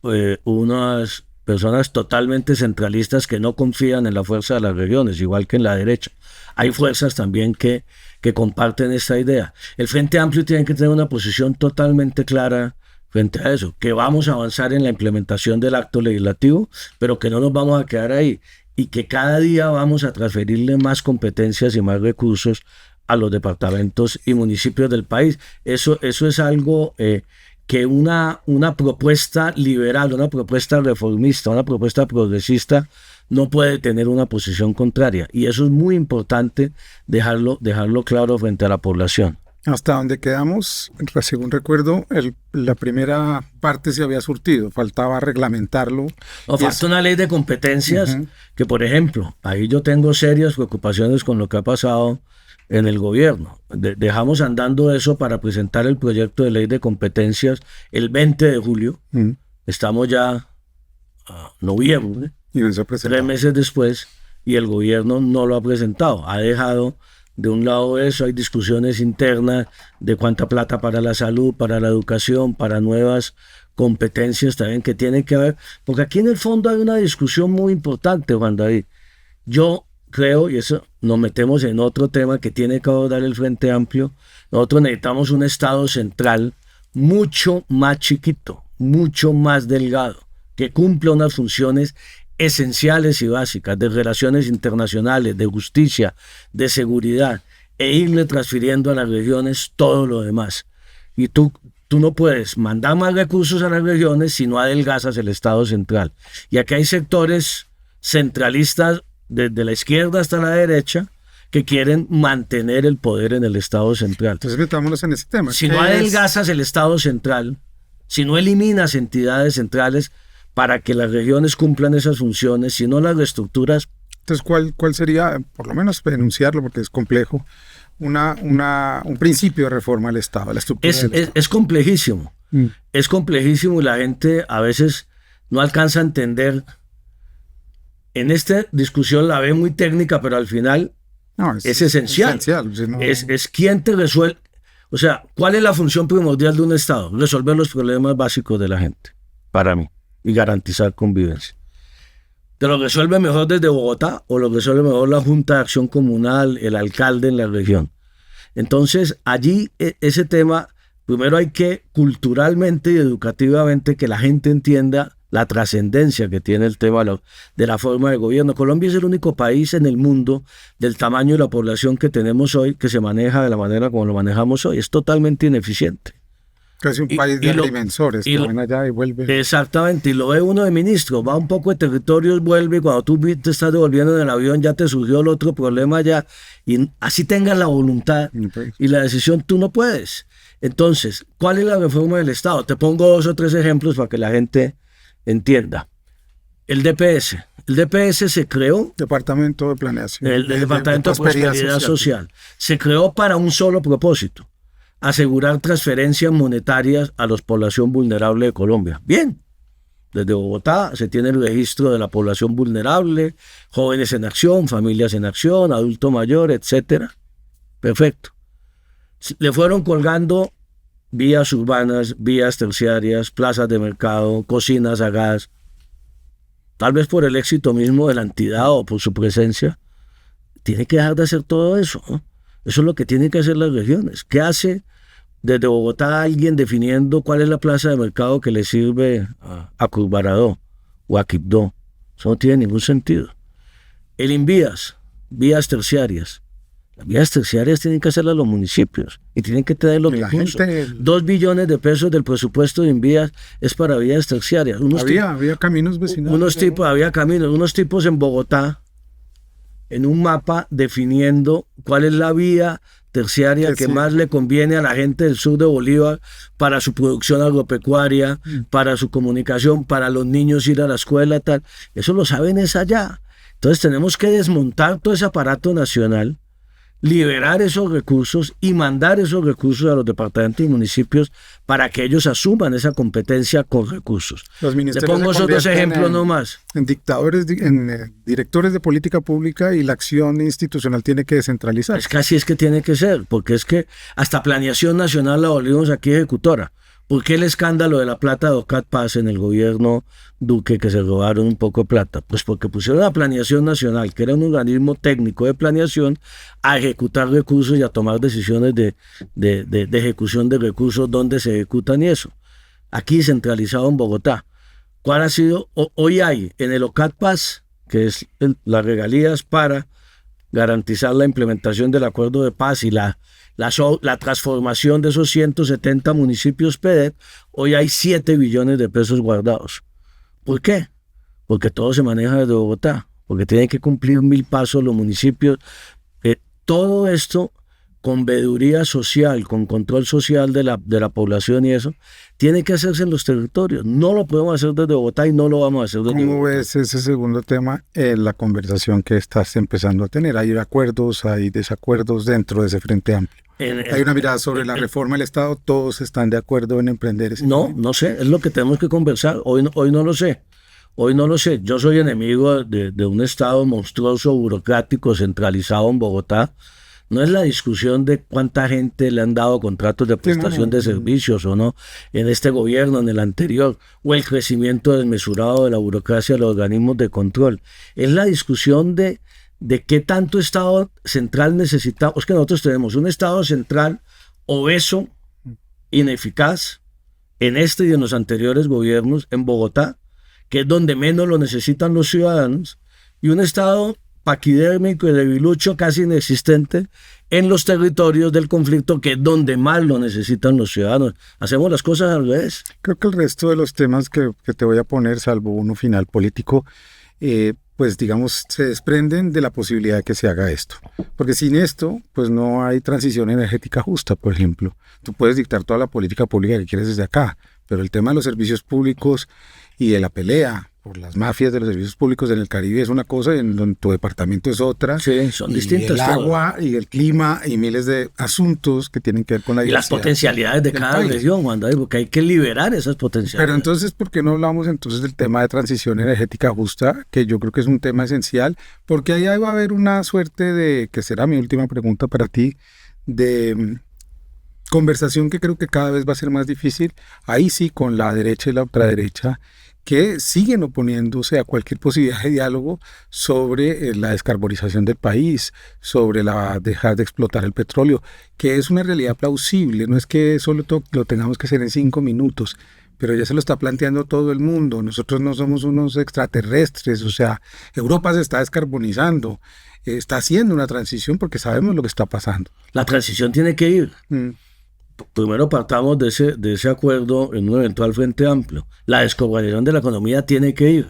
unas personas totalmente centralistas que no confían en la fuerza de las regiones, igual que en la derecha. Hay fuerzas también que comparten esta idea. El Frente Amplio tiene que tener una posición totalmente clara frente a eso, que vamos a avanzar en la implementación del acto legislativo, pero que no nos vamos a quedar ahí, y que cada día vamos a transferirle más competencias y más recursos a los departamentos y municipios del país. Eso es algo que una propuesta liberal, una propuesta reformista, una propuesta progresista no puede tener una posición contraria, y eso es muy importante dejarlo claro frente a la población. Hasta donde quedamos, según recuerdo, la primera parte se había surtido, faltaba reglamentarlo. Falta una ley de competencias que, por ejemplo, ahí yo tengo serias preocupaciones con lo que ha pasado en el gobierno. Dejamos andando eso para presentar el proyecto de ley de competencias el 20 de julio. Estamos ya a noviembre, 3 meses después, y el gobierno no lo ha presentado. Ha dejado de un lado eso, hay discusiones internas de cuánta plata para la salud, para la educación, para nuevas competencias también que tienen que haber, porque aquí en el fondo hay una discusión muy importante, Juan David. Yo creo, y eso nos metemos en otro tema que tiene que abordar el Frente Amplio, nosotros necesitamos un Estado central mucho más chiquito, mucho más delgado, que cumpla unas funciones esenciales y básicas de relaciones internacionales, de justicia, de seguridad, e irle transfiriendo a las regiones todo lo demás. Y tú no puedes mandar más recursos a las regiones si no adelgazas el Estado central. Y aquí hay sectores centralistas desde la izquierda hasta la derecha que quieren mantener el poder en el Estado central. Entonces metámonos en ese tema. Si no adelgazas el Estado central, si no eliminas entidades centrales para que las regiones cumplan esas funciones, si no las reestructuras. Entonces, ¿cuál sería, por lo menos enunciarlo porque es complejo, un principio de reforma del Estado, la estructura del Estado? Es complejísimo. Es complejísimo y la gente a veces no alcanza a entender. En esta discusión la ve muy técnica, pero al final es esencial. Es quién te resuelve. O sea, ¿cuál es la función primordial de un Estado? Resolver los problemas básicos de la gente, para mí, y garantizar convivencia. ¿Te lo resuelve mejor desde Bogotá o lo resuelve mejor la Junta de Acción Comunal, el alcalde en la región? Entonces, allí ese tema, primero hay que culturalmente y educativamente que la gente entienda la trascendencia que tiene el tema de la forma de gobierno. Colombia es el único país en el mundo del tamaño de la población que tenemos hoy que se maneja de la manera como lo manejamos hoy. Es totalmente ineficiente. Casi un país de agrimensores que van allá y vuelven. Exactamente, y lo ve uno de ministro, va un poco de territorios, vuelve, y cuando tú te estás devolviendo en el avión ya te surgió el otro problema ya, y así tengas la voluntad y la decisión, tú no puedes. Entonces, ¿cuál es la reforma del Estado? Te pongo 2 o 3 ejemplos para que la gente entienda. El DPS. El DPS se creó... Departamento de Planeación. El Departamento de Prosperidad Social. Se creó para un solo propósito: asegurar transferencias monetarias a la población vulnerable de Colombia. Bien, desde Bogotá se tiene el registro de la población vulnerable, jóvenes en acción, familias en acción, adulto mayor, etcétera. Perfecto. Le fueron colgando vías urbanas, vías terciarias, plazas de mercado, cocinas a gas. Tal vez por el éxito mismo de la entidad o por su presencia, tiene que dejar de hacer todo eso, ¿no? Eso es lo que tienen que hacer las regiones. ¿Qué hace desde Bogotá alguien definiendo cuál es la plaza de mercado que le sirve a Curvaradó o a Quibdó? Eso no tiene ningún sentido. El Invías, vías terciarias. Las vías terciarias tienen que hacerlas los municipios y tienen que tener los recursos. 2 billones de pesos del presupuesto de Invías es para vías terciarias. Había caminos vecinales. Había caminos. Unos tipos en Bogotá, en un mapa, definiendo cuál es la vía terciaria que más le conviene a la gente del sur de Bolívar para su producción agropecuaria, para su comunicación, para los niños ir a la escuela, tal. Eso lo saben es allá. Entonces tenemos que desmontar todo ese aparato nacional, liberar esos recursos y mandar esos recursos a los departamentos y municipios para que ellos asuman esa competencia con recursos. Le pongo esos 2 ejemplos nomás. En dictadores, en directores de política pública, y la acción institucional tiene que descentralizar. Es que así es que tiene que ser, porque es que hasta Planeación Nacional la volvimos aquí ejecutora. ¿Por qué el escándalo de la plata de OCAT Paz en el gobierno Duque, que se robaron un poco de plata? Pues porque pusieron a Planeación Nacional, que era un organismo técnico de planeación, a ejecutar recursos y a tomar decisiones de ejecución de recursos, dónde se ejecutan y eso. Aquí centralizado en Bogotá. ¿Cuál ha sido? Hoy hay en el OCAT Paz, que es las regalías para garantizar la implementación del acuerdo de paz y la transformación de esos 170 municipios PEDET, hoy hay 7 billones de pesos guardados. ¿Por qué? Porque todo se maneja desde Bogotá, porque tienen que cumplir 1000 pasos los municipios. Todo esto con veeduría social, con control social de la población y eso, tiene que hacerse en los territorios. No lo podemos hacer desde Bogotá y no lo vamos a hacer desde Bogotá. ¿Cómo ves ese segundo tema, la conversación que estás empezando a tener? ¿Hay acuerdos, hay desacuerdos dentro de ese Frente Amplio? ¿Hay una mirada sobre la reforma del Estado? ¿Todos están de acuerdo en emprender ese camino? No sé, es lo que tenemos que conversar. Hoy no lo sé. Hoy no lo sé. Yo soy enemigo de un Estado monstruoso, burocrático, centralizado en Bogotá. No es la discusión de cuánta gente le han dado contratos de prestación de servicios o no en este gobierno, en el anterior, o el crecimiento desmesurado de la burocracia de los organismos de control. Es la discusión de qué tanto Estado central necesitamos. Es que nosotros tenemos un Estado central obeso, ineficaz, en este y en los anteriores gobiernos, en Bogotá, que es donde menos lo necesitan los ciudadanos, y un Estado paquidérmico y debilucho casi inexistente en los territorios del conflicto, que es donde más lo necesitan los ciudadanos. Hacemos las cosas al revés. Creo que el resto de los temas que te voy a poner, salvo uno final político, pues digamos, se desprenden de la posibilidad de que se haga esto. Porque sin esto, pues no hay transición energética justa, por ejemplo. Tú puedes dictar toda la política pública que quieres desde acá, pero el tema de los servicios públicos y de la pelea por las mafias de los servicios públicos en el Caribe es una cosa, en tu departamento es otra. Sí, son distintas. El agua y el clima y miles de asuntos que tienen que ver con la diversidad. Y las potencialidades de cada región, Juan David, porque hay que liberar esas potencialidades. Pero entonces, ¿por qué no hablamos entonces del tema de transición energética justa? Que yo creo que es un tema esencial, porque ahí va a haber una suerte de, que será mi última pregunta para ti, de conversación que creo que cada vez va a ser más difícil, ahí sí, con la derecha y la ultraderecha, que siguen oponiéndose a cualquier posibilidad de diálogo sobre la descarbonización del país, sobre dejar de explotar el petróleo, que es una realidad plausible, no es que solo lo tengamos que hacer en 5 minutos, pero ya se lo está planteando todo el mundo. Nosotros no somos unos extraterrestres, o sea, Europa se está descarbonizando, está haciendo una transición porque sabemos lo que está pasando. La transición tiene que ir. Primero partamos de ese acuerdo en un eventual frente amplio. La descarbonización de la economía tiene que ir,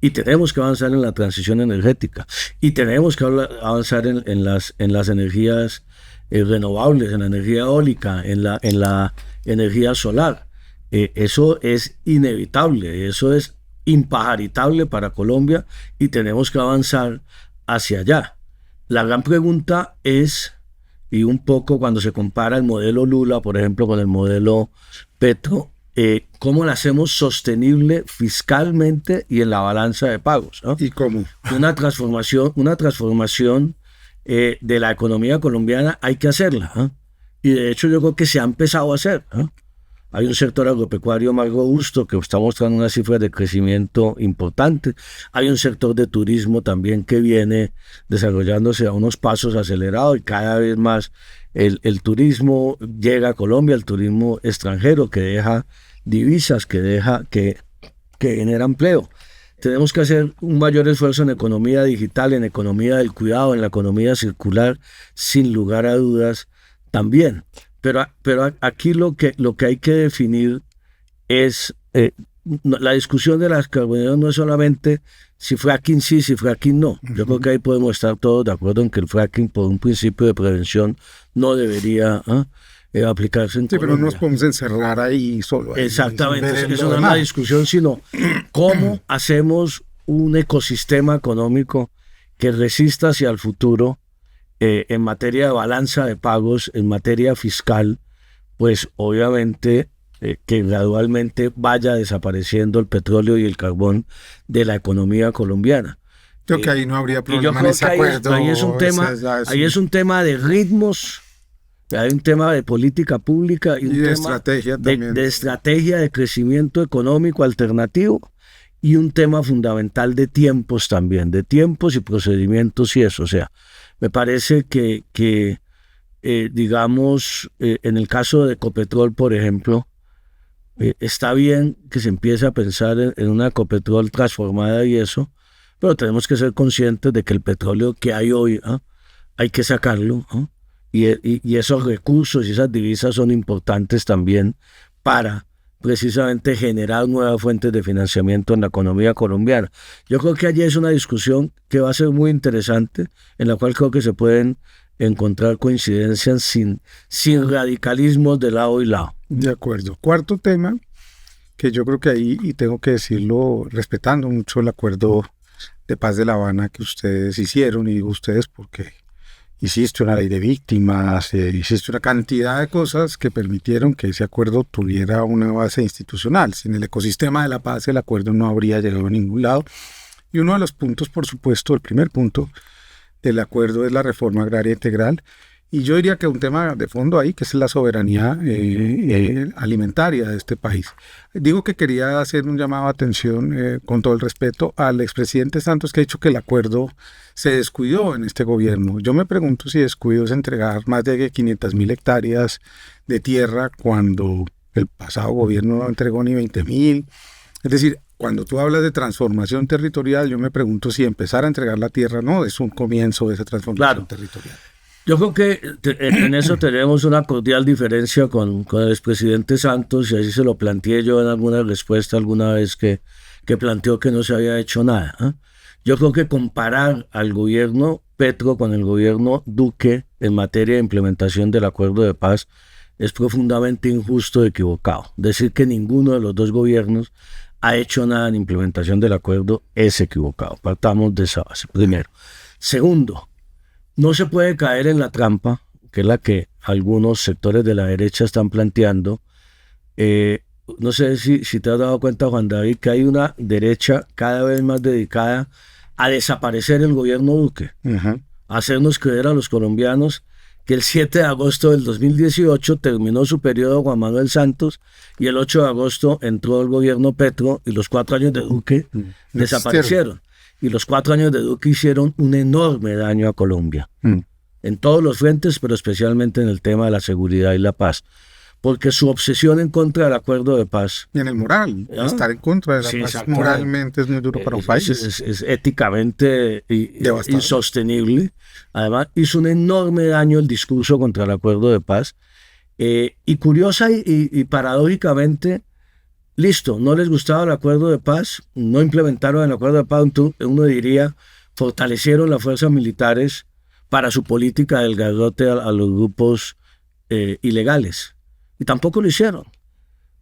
y tenemos que avanzar en la transición energética, y tenemos que avanzar en las energías renovables, en la energía eólica, en la energía solar. Eso es inevitable, eso es impajaritable para Colombia, y tenemos que avanzar hacia allá. La gran pregunta es, y un poco cuando se compara el modelo Lula, por ejemplo, con el modelo Petro, ¿cómo lo hacemos sostenible fiscalmente y en la balanza de pagos? ¿Y cómo? Una transformación de la economía colombiana hay que hacerla, y de hecho yo creo que se ha empezado a hacer. Hay un sector agropecuario más robusto que está mostrando unas cifras de crecimiento importantes. Hay un sector de turismo también que viene desarrollándose a unos pasos acelerados, y cada vez más el turismo llega a Colombia, el turismo extranjero, que deja divisas, que genera empleo. Tenemos que hacer un mayor esfuerzo en economía digital, en economía del cuidado, en la economía circular, sin lugar a dudas también. Pero aquí lo que hay que definir es, la discusión de la descarbonización no es solamente si fracking sí, si fracking no. Yo creo que ahí podemos estar todos de acuerdo en que el fracking, por un principio de prevención, no debería aplicarse en Colombia. Pero no nos podemos encerrar ahí solo. Exactamente, eso no es una discusión, sino cómo hacemos un ecosistema económico que resista hacia el futuro. En materia de balanza de pagos, en materia fiscal, pues obviamente que gradualmente vaya desapareciendo el petróleo y el carbón de la economía colombiana. Creo que ahí no habría problema en ese acuerdo. Ahí es un tema de ritmos, hay un tema de política pública y un de tema estrategia también. De estrategia de crecimiento económico alternativo, y un tema fundamental de tiempos también, de tiempos y procedimientos y eso. O sea, me parece que digamos, en el caso de Ecopetrol, por ejemplo, está bien que se empiece a pensar en una Ecopetrol transformada y eso, pero tenemos que ser conscientes de que el petróleo que hay hoy hay que sacarlo, y esos recursos y esas divisas son importantes también para precisamente generar nuevas fuentes de financiamiento en la economía colombiana. Yo creo que allí es una discusión que va a ser muy interesante, en la cual creo que se pueden encontrar coincidencias sin radicalismos de lado y lado. De acuerdo. Cuarto tema, que yo creo que ahí, y tengo que decirlo respetando mucho el acuerdo de paz de La Habana que ustedes hicieron, y digo ustedes porque hiciste una ley de víctimas, hiciste una cantidad de cosas que permitieron que ese acuerdo tuviera una base institucional. Sin el ecosistema de la paz, el acuerdo no habría llegado a ningún lado. Y uno de los puntos, por supuesto, el primer punto del acuerdo es la reforma agraria integral. Y yo diría que un tema de fondo ahí, que es la soberanía alimentaria de este país. Digo que quería hacer un llamado de atención, con todo el respeto, al expresidente Santos, que ha dicho que el acuerdo se descuidó en este gobierno. Yo me pregunto si descuido es entregar más de 500.000 hectáreas de tierra cuando el pasado gobierno no entregó ni 20.000. Es decir, Cuando tú hablas de transformación territorial, yo me pregunto si empezar a entregar la tierra no es un comienzo de esa transformación territorial. Yo creo que en eso tenemos una cordial diferencia con el expresidente Santos, y así se lo planteé yo en alguna respuesta alguna vez que planteó que no se había hecho nada, ¿eh? Yo creo que comparar al gobierno Petro con el gobierno Duque en materia de implementación del acuerdo de paz es profundamente injusto y equivocado. Decir que ninguno de los dos gobiernos ha hecho nada en implementación del acuerdo es equivocado. Partamos de esa base, primero. Segundo, no se puede caer en la trampa, que es la que algunos sectores de la derecha están planteando. No sé si te has dado cuenta, Juan David, que hay una derecha cada vez más dedicada a desaparecer el gobierno Duque, a hacernos creer a los colombianos que el 7 de agosto del 2018 terminó su periodo Juan Manuel Santos y el 8 de agosto entró el gobierno Petro y los 4 años de Duque desaparecieron. Y los 4 años de Duque hicieron un enorme daño a Colombia, en todos los frentes, pero especialmente en el tema de la seguridad y la paz. Porque su obsesión en contra del acuerdo de paz... Y en el moral, estar en contra de la paz moralmente es muy duro para un país. Es éticamente insostenible. Además, hizo un enorme daño el discurso contra el acuerdo de paz. Y curiosa y paradójicamente, listo, no les gustaba el acuerdo de paz, no implementaron el acuerdo de paz, uno diría, fortalecieron las fuerzas militares para su política del garrote a los grupos ilegales. Y tampoco lo hicieron.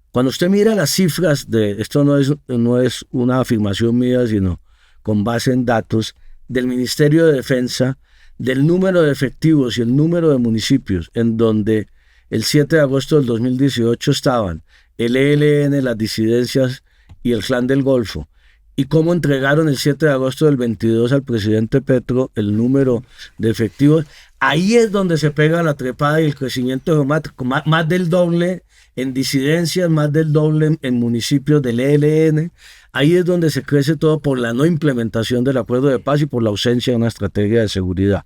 Cuando usted mira las cifras esto no es una afirmación mía, sino con base en datos del Ministerio de Defensa, del número de efectivos y el número de municipios en donde el 7 de agosto del 2018 estaban el ELN, las disidencias y el Clan del Golfo, y cómo entregaron el 7 de agosto del 22 al presidente Petro el número de efectivos, ahí es donde se pega la trepada y el crecimiento geométrico, más del doble en disidencias, más del doble en municipios del ELN. Ahí es donde se crece todo por la no implementación del acuerdo de paz y por la ausencia de una estrategia de seguridad.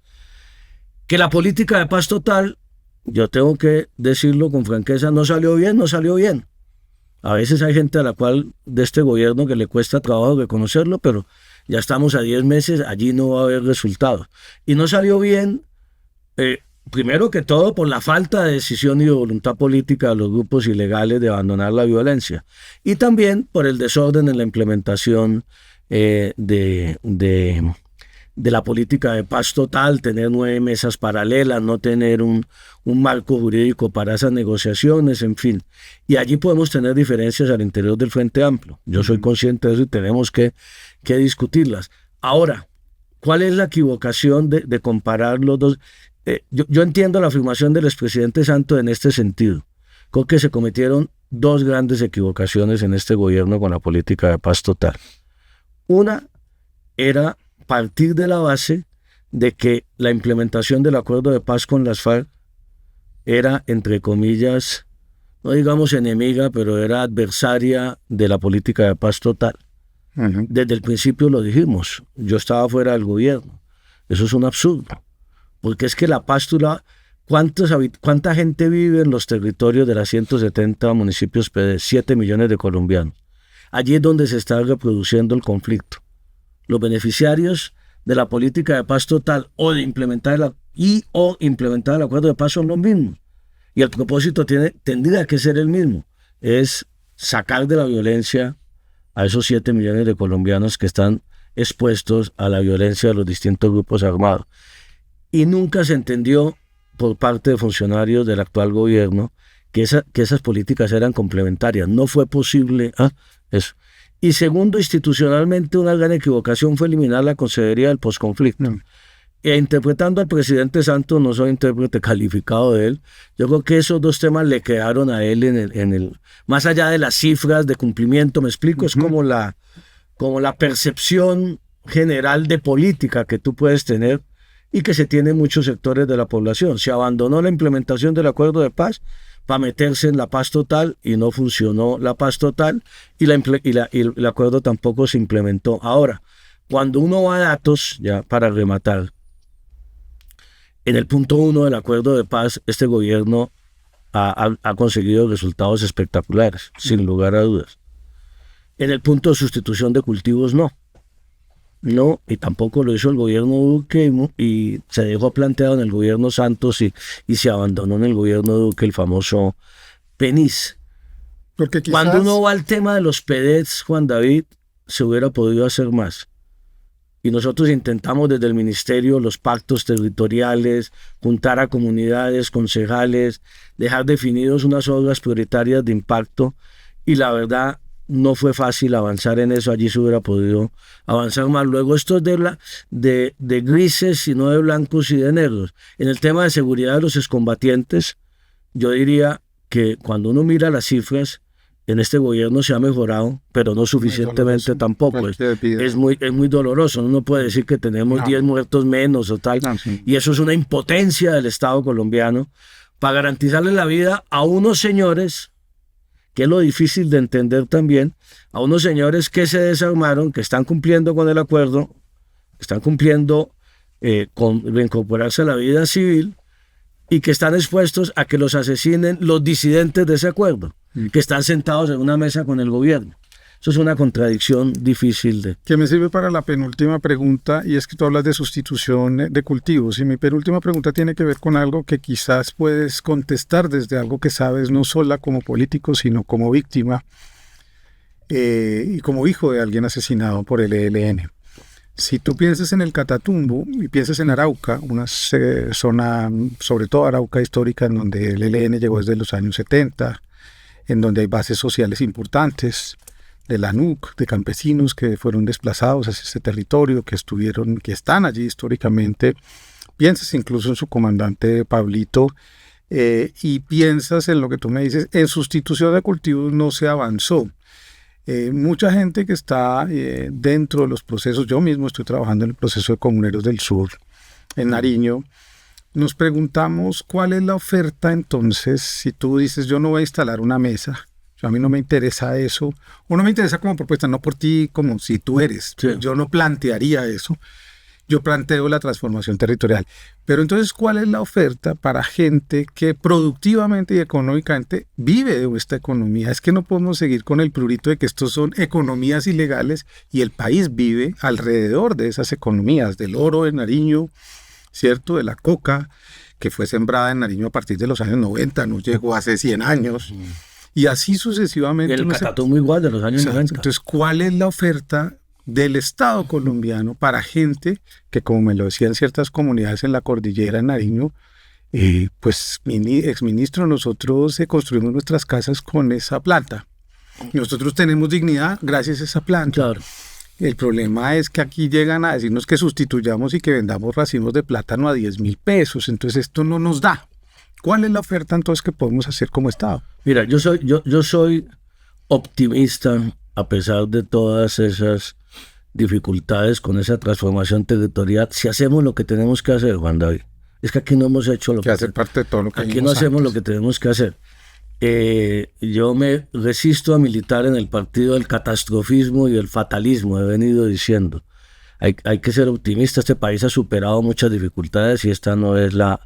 Que la política de paz total, yo tengo que decirlo con franqueza, no salió bien. A veces hay gente a la cual de este gobierno que le cuesta trabajo reconocerlo, pero ya estamos a 10 meses, allí no va a haber resultados. Y no salió bien, primero que todo, por la falta de decisión y de voluntad política de los grupos ilegales de abandonar la violencia. Y también por el desorden en la implementación de la política de paz total, tener 9 mesas paralelas, no tener un marco jurídico para esas negociaciones, en fin. Y allí podemos tener diferencias al interior del Frente Amplio. Yo soy consciente de eso y tenemos que discutirlas. Ahora, ¿cuál es la equivocación de comparar los dos? Yo entiendo la afirmación del expresidente Santos en este sentido. Creo que se cometieron 2 grandes equivocaciones en este gobierno con la política de paz total. Una era partir de la base de que la implementación del acuerdo de paz con las FARC era, entre comillas, no digamos enemiga, pero era adversaria de la política de paz total. Desde el principio lo dijimos, yo estaba fuera del gobierno. Eso es un absurdo, porque es que la paz, ¿cuánta gente vive en los territorios de las 170 municipios PD? 7 millones de colombianos. Allí es donde se está reproduciendo el conflicto. Los beneficiarios de la política de paz total o de implementar el acuerdo de paz son los mismos. Y el propósito tendría que ser el mismo, es sacar de la violencia a esos 7 millones de colombianos que están expuestos a la violencia de los distintos grupos armados. Y nunca se entendió por parte de funcionarios del actual gobierno que esas políticas eran complementarias. No fue posible eso. Y segundo, institucionalmente una gran equivocación fue eliminar la Consejería del Postconflicto. Interpretando al presidente Santos, no soy intérprete calificado de él, yo creo que esos 2 temas le quedaron a él más allá de las cifras de cumplimiento, me explico, es como la percepción general de política que tú puedes tener y que se tiene en muchos sectores de la población. Se abandonó la implementación del acuerdo de paz para meterse en la paz total y no funcionó la paz total y el acuerdo tampoco se implementó. Ahora, cuando uno va a datos, ya para rematar, en el punto 1 del acuerdo de paz, este gobierno ha conseguido resultados espectaculares, sin lugar a dudas. En el punto de sustitución de cultivos, no. No, y tampoco lo hizo el gobierno Duque y se dejó planteado en el gobierno Santos y se abandonó en el gobierno Duque el famoso PENIS. Porque quizás... Cuando uno va al tema de los PEDETs, Juan David, se hubiera podido hacer más. Y nosotros intentamos desde el ministerio los pactos territoriales, juntar a comunidades, concejales, dejar definidos unas obras prioritarias de impacto, y la verdad no fue fácil avanzar en eso. Allí se hubiera podido avanzar más. Luego esto es de grises y no de blancos y de negros. En el tema de seguridad de los excombatientes, yo diría que cuando uno mira las cifras, en este gobierno se ha mejorado, pero no suficientemente tampoco. Es muy doloroso. Uno puede decir que tenemos 10 muertos menos o tal, Sí. y eso es una impotencia del Estado colombiano para garantizarle la vida a unos señores, que es lo difícil de entender también, a unos señores que se desarmaron, que están cumpliendo con el acuerdo, están cumpliendo con reincorporarse a la vida civil, y que están expuestos a que los asesinen los disidentes de ese acuerdo, que están sentados en una mesa con el gobierno. Eso es una contradicción difícil de... Que me sirve para la penúltima pregunta, y es que tú hablas de sustitución de cultivos, y mi penúltima pregunta tiene que ver con algo que quizás puedes contestar desde algo que sabes no solo como político, sino como víctima y como hijo de alguien asesinado por el ELN. Si tú piensas en el Catatumbo y piensas en Arauca, una zona, sobre todo Arauca histórica, en donde el ELN llegó desde los años 70, en donde hay bases sociales importantes, de la NUC, de campesinos que fueron desplazados hacia ese territorio, que están allí históricamente. Piensas incluso en su comandante Pablito, y piensas en lo que tú me dices, en sustitución de cultivos no se avanzó. Mucha gente que está dentro de los procesos, yo mismo estoy trabajando en el proceso de Comuneros del Sur, en Nariño, nos preguntamos cuál es la oferta. Entonces, si tú dices yo no voy a instalar una mesa, a mí no me interesa eso, o no me interesa como propuesta, no por ti como si tú eres, Sí. yo no plantearía eso, yo planteo la transformación territorial. Pero entonces, ¿cuál es la oferta para gente que productivamente y económicamente vive de esta economía? Es que no podemos seguir con el prurito de que estos son economías ilegales y el país vive alrededor de esas economías, del oro de Nariño, ¿cierto? De la coca, que fue sembrada en Nariño a partir de los años 90, no llegó hace 100 años. Y así sucesivamente. El Catatumbo igual de los años 90. Entonces, ¿cuál es la oferta del Estado colombiano para gente que, como me lo decían ciertas comunidades en la cordillera, en Nariño, pues exministro, nosotros construimos nuestras casas con esa planta. Nosotros tenemos dignidad gracias a esa planta. Claro. El problema es que aquí llegan a decirnos que sustituyamos y que vendamos racimos de plátano a 10.000 pesos. Entonces esto no nos da. ¿Cuál es la oferta entonces que podemos hacer como Estado? Mira, yo soy optimista a pesar de todas esas dificultades con esa transformación territorial. Si hacemos lo que tenemos que hacer, Juan David, es que aquí no hemos hecho lo que hace parte de todo lo que aquí no hacemos lo que tenemos que hacer. Yo me resisto a militar en el partido del catastrofismo y del fatalismo, he venido diciendo. Hay que ser optimista. Este país ha superado muchas dificultades y esta no es la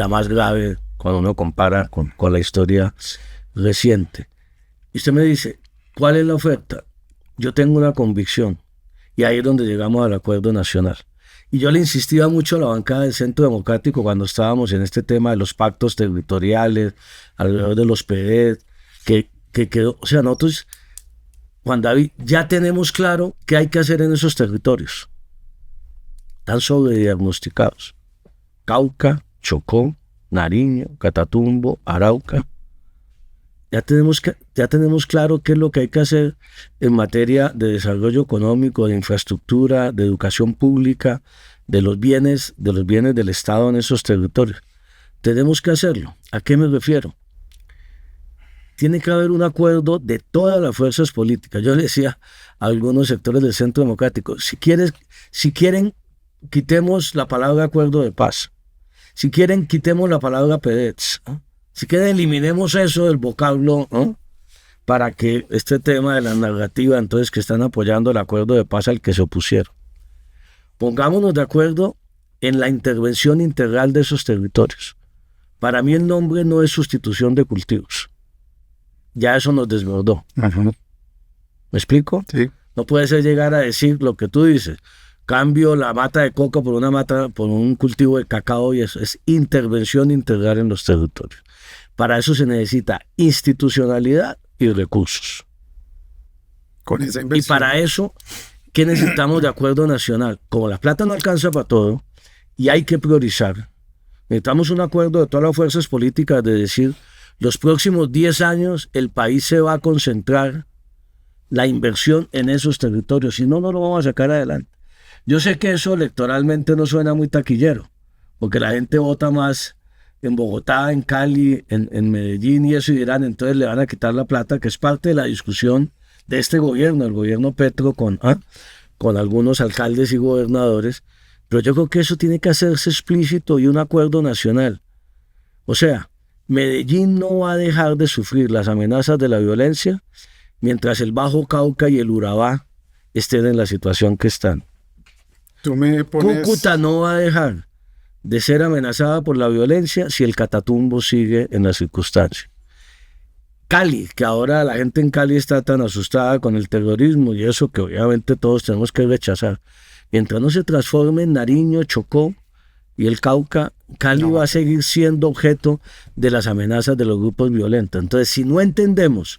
más grave cuando uno compara con la historia reciente. Y usted me dice, ¿cuál es la oferta? Yo tengo una convicción, y ahí es donde llegamos al acuerdo nacional. Y yo le insistía mucho a la bancada del Centro Democrático cuando estábamos en este tema de los pactos territoriales, alrededor de los PED, que quedó, o sea, nosotros, Juan David, ya tenemos claro qué hay que hacer en esos territorios. Están sobrediagnosticados. Cauca, Chocó, Nariño, Catatumbo, Arauca. Ya tenemos claro qué es lo que hay que hacer en materia de desarrollo económico, de infraestructura, de educación pública, de los bienes del Estado en esos territorios. Tenemos que hacerlo. ¿A qué me refiero? Tiene que haber un acuerdo de todas las fuerzas políticas. Yo le decía a algunos sectores del Centro Democrático, si quieren, quitemos la palabra acuerdo de paz. Si quieren, quitemos la palabra PEDETS. Si quieren, eliminemos eso del vocablo, ¿no? Para que este tema de la narrativa, entonces, que están apoyando el acuerdo de paz al que se opusieron. Pongámonos de acuerdo en la intervención integral de esos territorios. Para mí el nombre no es sustitución de cultivos. Ya eso nos desbordó. Ajá. ¿Me explico? Sí. No puede ser llegar a decir lo que tú dices. Cambio la mata de coca por un cultivo de cacao, y eso es intervención integral en los territorios. Para eso se necesita institucionalidad y recursos. Con esa Y inversión. para eso, ¿qué necesitamos de acuerdo nacional? Como la plata no alcanza para todo y hay que priorizar, necesitamos un acuerdo de todas las fuerzas políticas de decir, los próximos 10 años el país se va a concentrar la inversión en esos territorios, si no, no lo vamos a sacar adelante. Yo sé que eso electoralmente no suena muy taquillero, porque la gente vota más en Bogotá, en Cali, en Medellín y eso, y dirán, entonces le van a quitar la plata, que es parte de la discusión de este gobierno, el gobierno Petro, con algunos alcaldes y gobernadores, pero yo creo que eso tiene que hacerse explícito y un acuerdo nacional. O sea, Medellín no va a dejar de sufrir las amenazas de la violencia mientras el Bajo Cauca y el Urabá estén en la situación que están. Tú me pones... Cúcuta no va a dejar de ser amenazada por la violencia si el Catatumbo sigue en la circunstancia. Cali, que ahora la gente en Cali está tan asustada con el terrorismo y eso que obviamente todos tenemos que rechazar. Mientras no se transforme en Nariño, Chocó y el Cauca, Cali va a seguir siendo objeto de las amenazas de los grupos violentos. Entonces, si no entendemos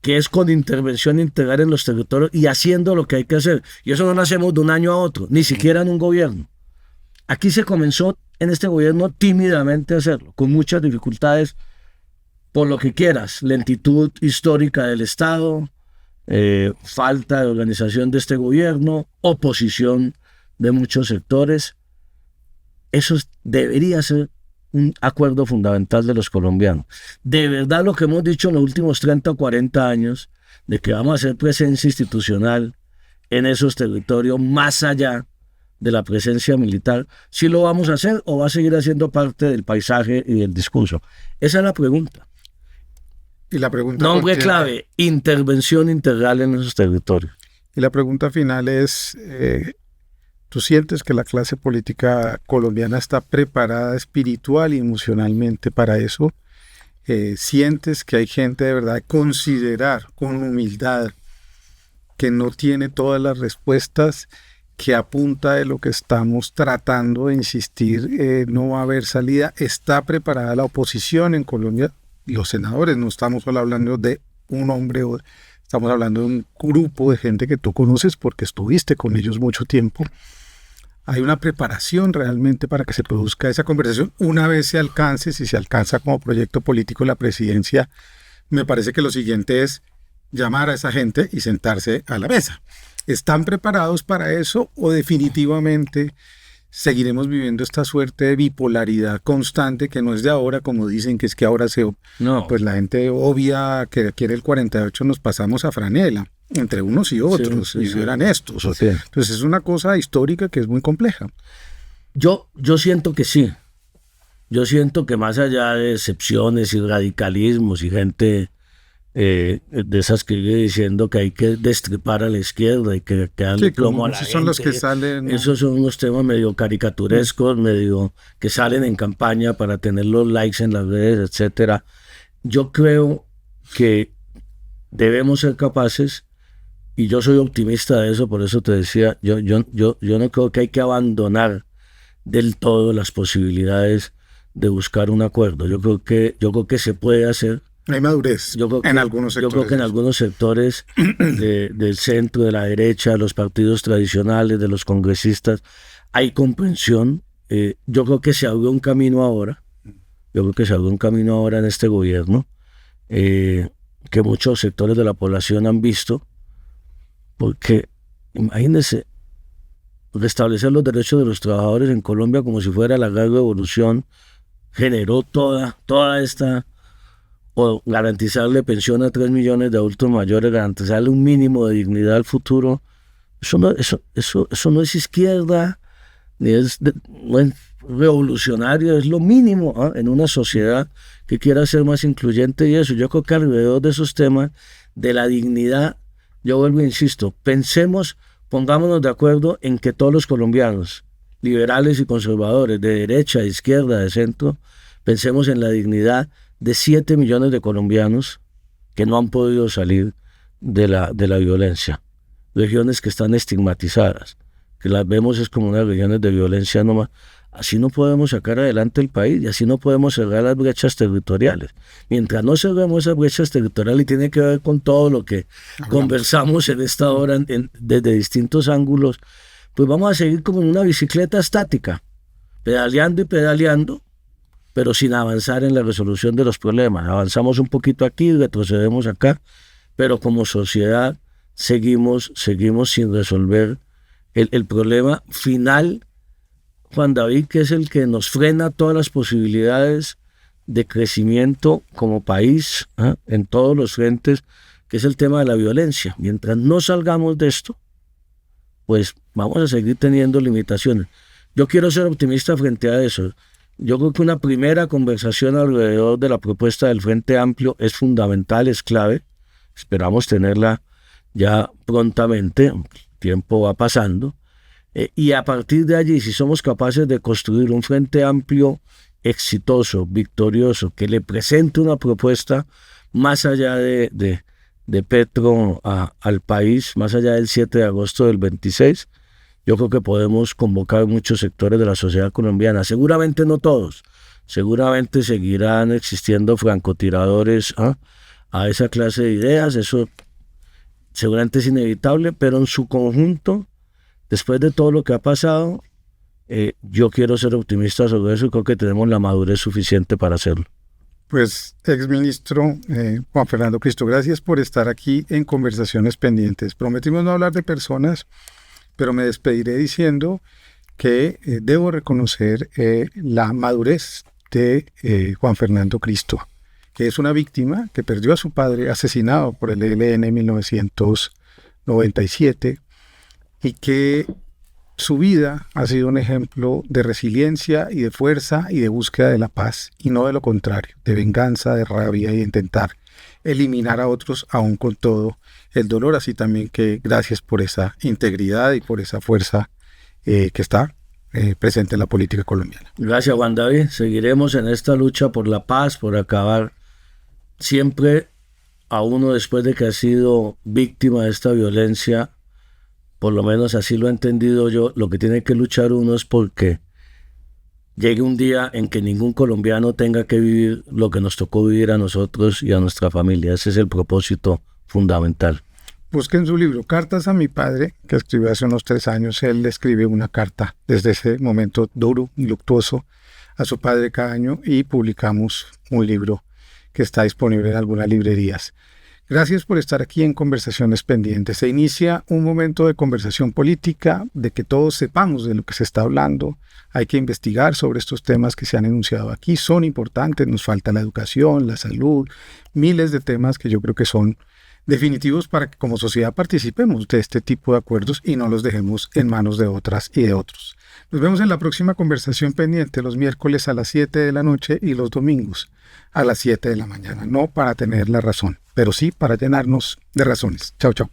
que es con intervención integral en los territorios y haciendo lo que hay que hacer, y eso no lo hacemos de un año a otro, ni siquiera en un gobierno. Aquí se comenzó en este gobierno tímidamente a hacerlo, con muchas dificultades, por lo que quieras, lentitud histórica del Estado, falta de organización de este gobierno, oposición de muchos sectores. Eso debería ser un acuerdo fundamental de los colombianos. De verdad, lo que hemos dicho en los últimos 30 o 40 años, de que vamos a hacer presencia institucional en esos territorios más allá de la presencia militar, ¿sí lo vamos a hacer o va a seguir haciendo parte del paisaje y del discurso? Esa es la pregunta. Y la pregunta Nombre clave, intervención integral en esos territorios. Y la pregunta final es, ¿tú sientes que la clase política colombiana está preparada espiritual y emocionalmente para eso? ¿Sientes que hay gente de verdad considerar con humildad que no tiene todas las respuestas, que a punta de lo que estamos tratando de insistir no va a haber salida? ¿Está preparada la oposición en Colombia? Los senadores, no estamos solo hablando de un hombre, estamos hablando de un grupo de gente que tú conoces porque estuviste con ellos mucho tiempo. Hay una preparación realmente para que se produzca esa conversación una vez se alcance, si se alcanza como proyecto político la presidencia. Me parece que lo siguiente es llamar a esa gente y sentarse a la mesa. ¿Están preparados para eso o definitivamente seguiremos viviendo esta suerte de bipolaridad constante que no es de ahora, como dicen, que es que ahora pues la gente obvia que quiere el 48, nos pasamos a franela entre unos y otros, y eran estos. Sí. Entonces es una cosa histórica que es muy compleja. Yo siento que sí. Yo siento que más allá de excepciones y radicalismos y gente de esas que vive diciendo que hay que destripar a la izquierda y que darle plomo a la gente. Son los que salen. Esos son unos temas medio caricaturescos, medio que salen en campaña para tener los likes en las redes, etcétera. Yo creo que debemos ser capaces, y yo soy optimista de eso, por eso te decía, yo no creo que hay que abandonar del todo las posibilidades de buscar un acuerdo. Yo creo que se puede hacer. Hay madurez en algunos sectores. Yo creo que en algunos sectores del centro, de la derecha, de los partidos tradicionales, de los congresistas, hay comprensión. Yo creo que se abrió un camino ahora. En este gobierno, que muchos sectores de la población han visto, porque imagínense, restablecer los derechos de los trabajadores en Colombia como si fuera la gran revolución generó toda esta, o garantizarle pensión a 3 millones de adultos mayores, garantizarle un mínimo de dignidad al futuro. Eso no es izquierda, ni no es revolucionario, es lo mínimo en una sociedad que quiera ser más incluyente. Y eso, yo creo que alrededor de esos temas de la dignidad, yo vuelvo e insisto, pongámonos de acuerdo en que todos los colombianos, liberales y conservadores, de derecha, de izquierda, de centro, pensemos en la dignidad de 7 millones de colombianos que no han podido salir de la violencia, regiones que están estigmatizadas, que las vemos es como unas regiones de violencia nomás. Así no podemos sacar adelante el país y así no podemos cerrar las brechas territoriales. Mientras no cerremos esas brechas territoriales, y tiene que ver con todo lo que conversamos en esta hora desde distintos ángulos, pues vamos a seguir como en una bicicleta estática, pedaleando y pedaleando, pero sin avanzar en la resolución de los problemas. Avanzamos un poquito aquí, retrocedemos acá, pero como sociedad seguimos sin resolver el problema final, Juan David, que es el que nos frena todas las posibilidades de crecimiento como país, en todos los frentes, que es el tema de la violencia. Mientras no salgamos de esto, pues vamos a seguir teniendo limitaciones. Yo quiero ser optimista frente a eso. Yo creo que una primera conversación alrededor de la propuesta del Frente Amplio es fundamental, es clave. Esperamos tenerla ya prontamente, el tiempo va pasando. Y a partir de allí, si somos capaces de construir un Frente Amplio exitoso, victorioso, que le presente una propuesta más allá de Petro al país, más allá del 7 de agosto del 26, yo creo que podemos convocar muchos sectores de la sociedad colombiana, seguramente no todos, seguramente seguirán existiendo francotiradores a esa clase de ideas, eso seguramente es inevitable, pero en su conjunto, después de todo lo que ha pasado, yo quiero ser optimista sobre eso y creo que tenemos la madurez suficiente para hacerlo. Pues, exministro Juan Fernando Cristo, gracias por estar aquí en Conversaciones Pendientes. Prometimos no hablar de personas, pero me despediré diciendo que debo reconocer la madurez de Juan Fernando Cristo, que es una víctima que perdió a su padre asesinado por el ELN en 1997 y que su vida ha sido un ejemplo de resiliencia y de fuerza y de búsqueda de la paz, y no de lo contrario, de venganza, de rabia y de intentar eliminar a otros aún con todo el dolor. Así también que gracias por esa integridad y por esa fuerza que está presente en la política colombiana. Gracias, Juan David. Seguiremos en esta lucha por la paz, por acabar siempre a uno después de que ha sido víctima de esta violencia. Por lo menos así lo he entendido yo, lo que tiene que luchar uno es porque llegue un día en que ningún colombiano tenga que vivir lo que nos tocó vivir a nosotros y a nuestra familia. Ese es el propósito fundamental. Busquen su libro, Cartas a mi padre, que escribió hace unos 3 años. Él le escribe una carta desde ese momento duro y luctuoso a su padre cada año, y publicamos un libro que está disponible en algunas librerías. Gracias por estar aquí en Conversaciones Pendientes. Se inicia un momento de conversación política, de que todos sepamos de lo que se está hablando. Hay que investigar sobre estos temas que se han enunciado aquí. Son importantes, nos falta la educación, la salud, miles de temas que yo creo que son definitivos para que como sociedad participemos de este tipo de acuerdos y no los dejemos en manos de otras y de otros. Nos vemos en la próxima Conversación Pendiente, los miércoles a las 7 de la noche y los domingos a las 7 de la mañana. No para tener la razón, pero sí para llenarnos de razones. Chao, chao.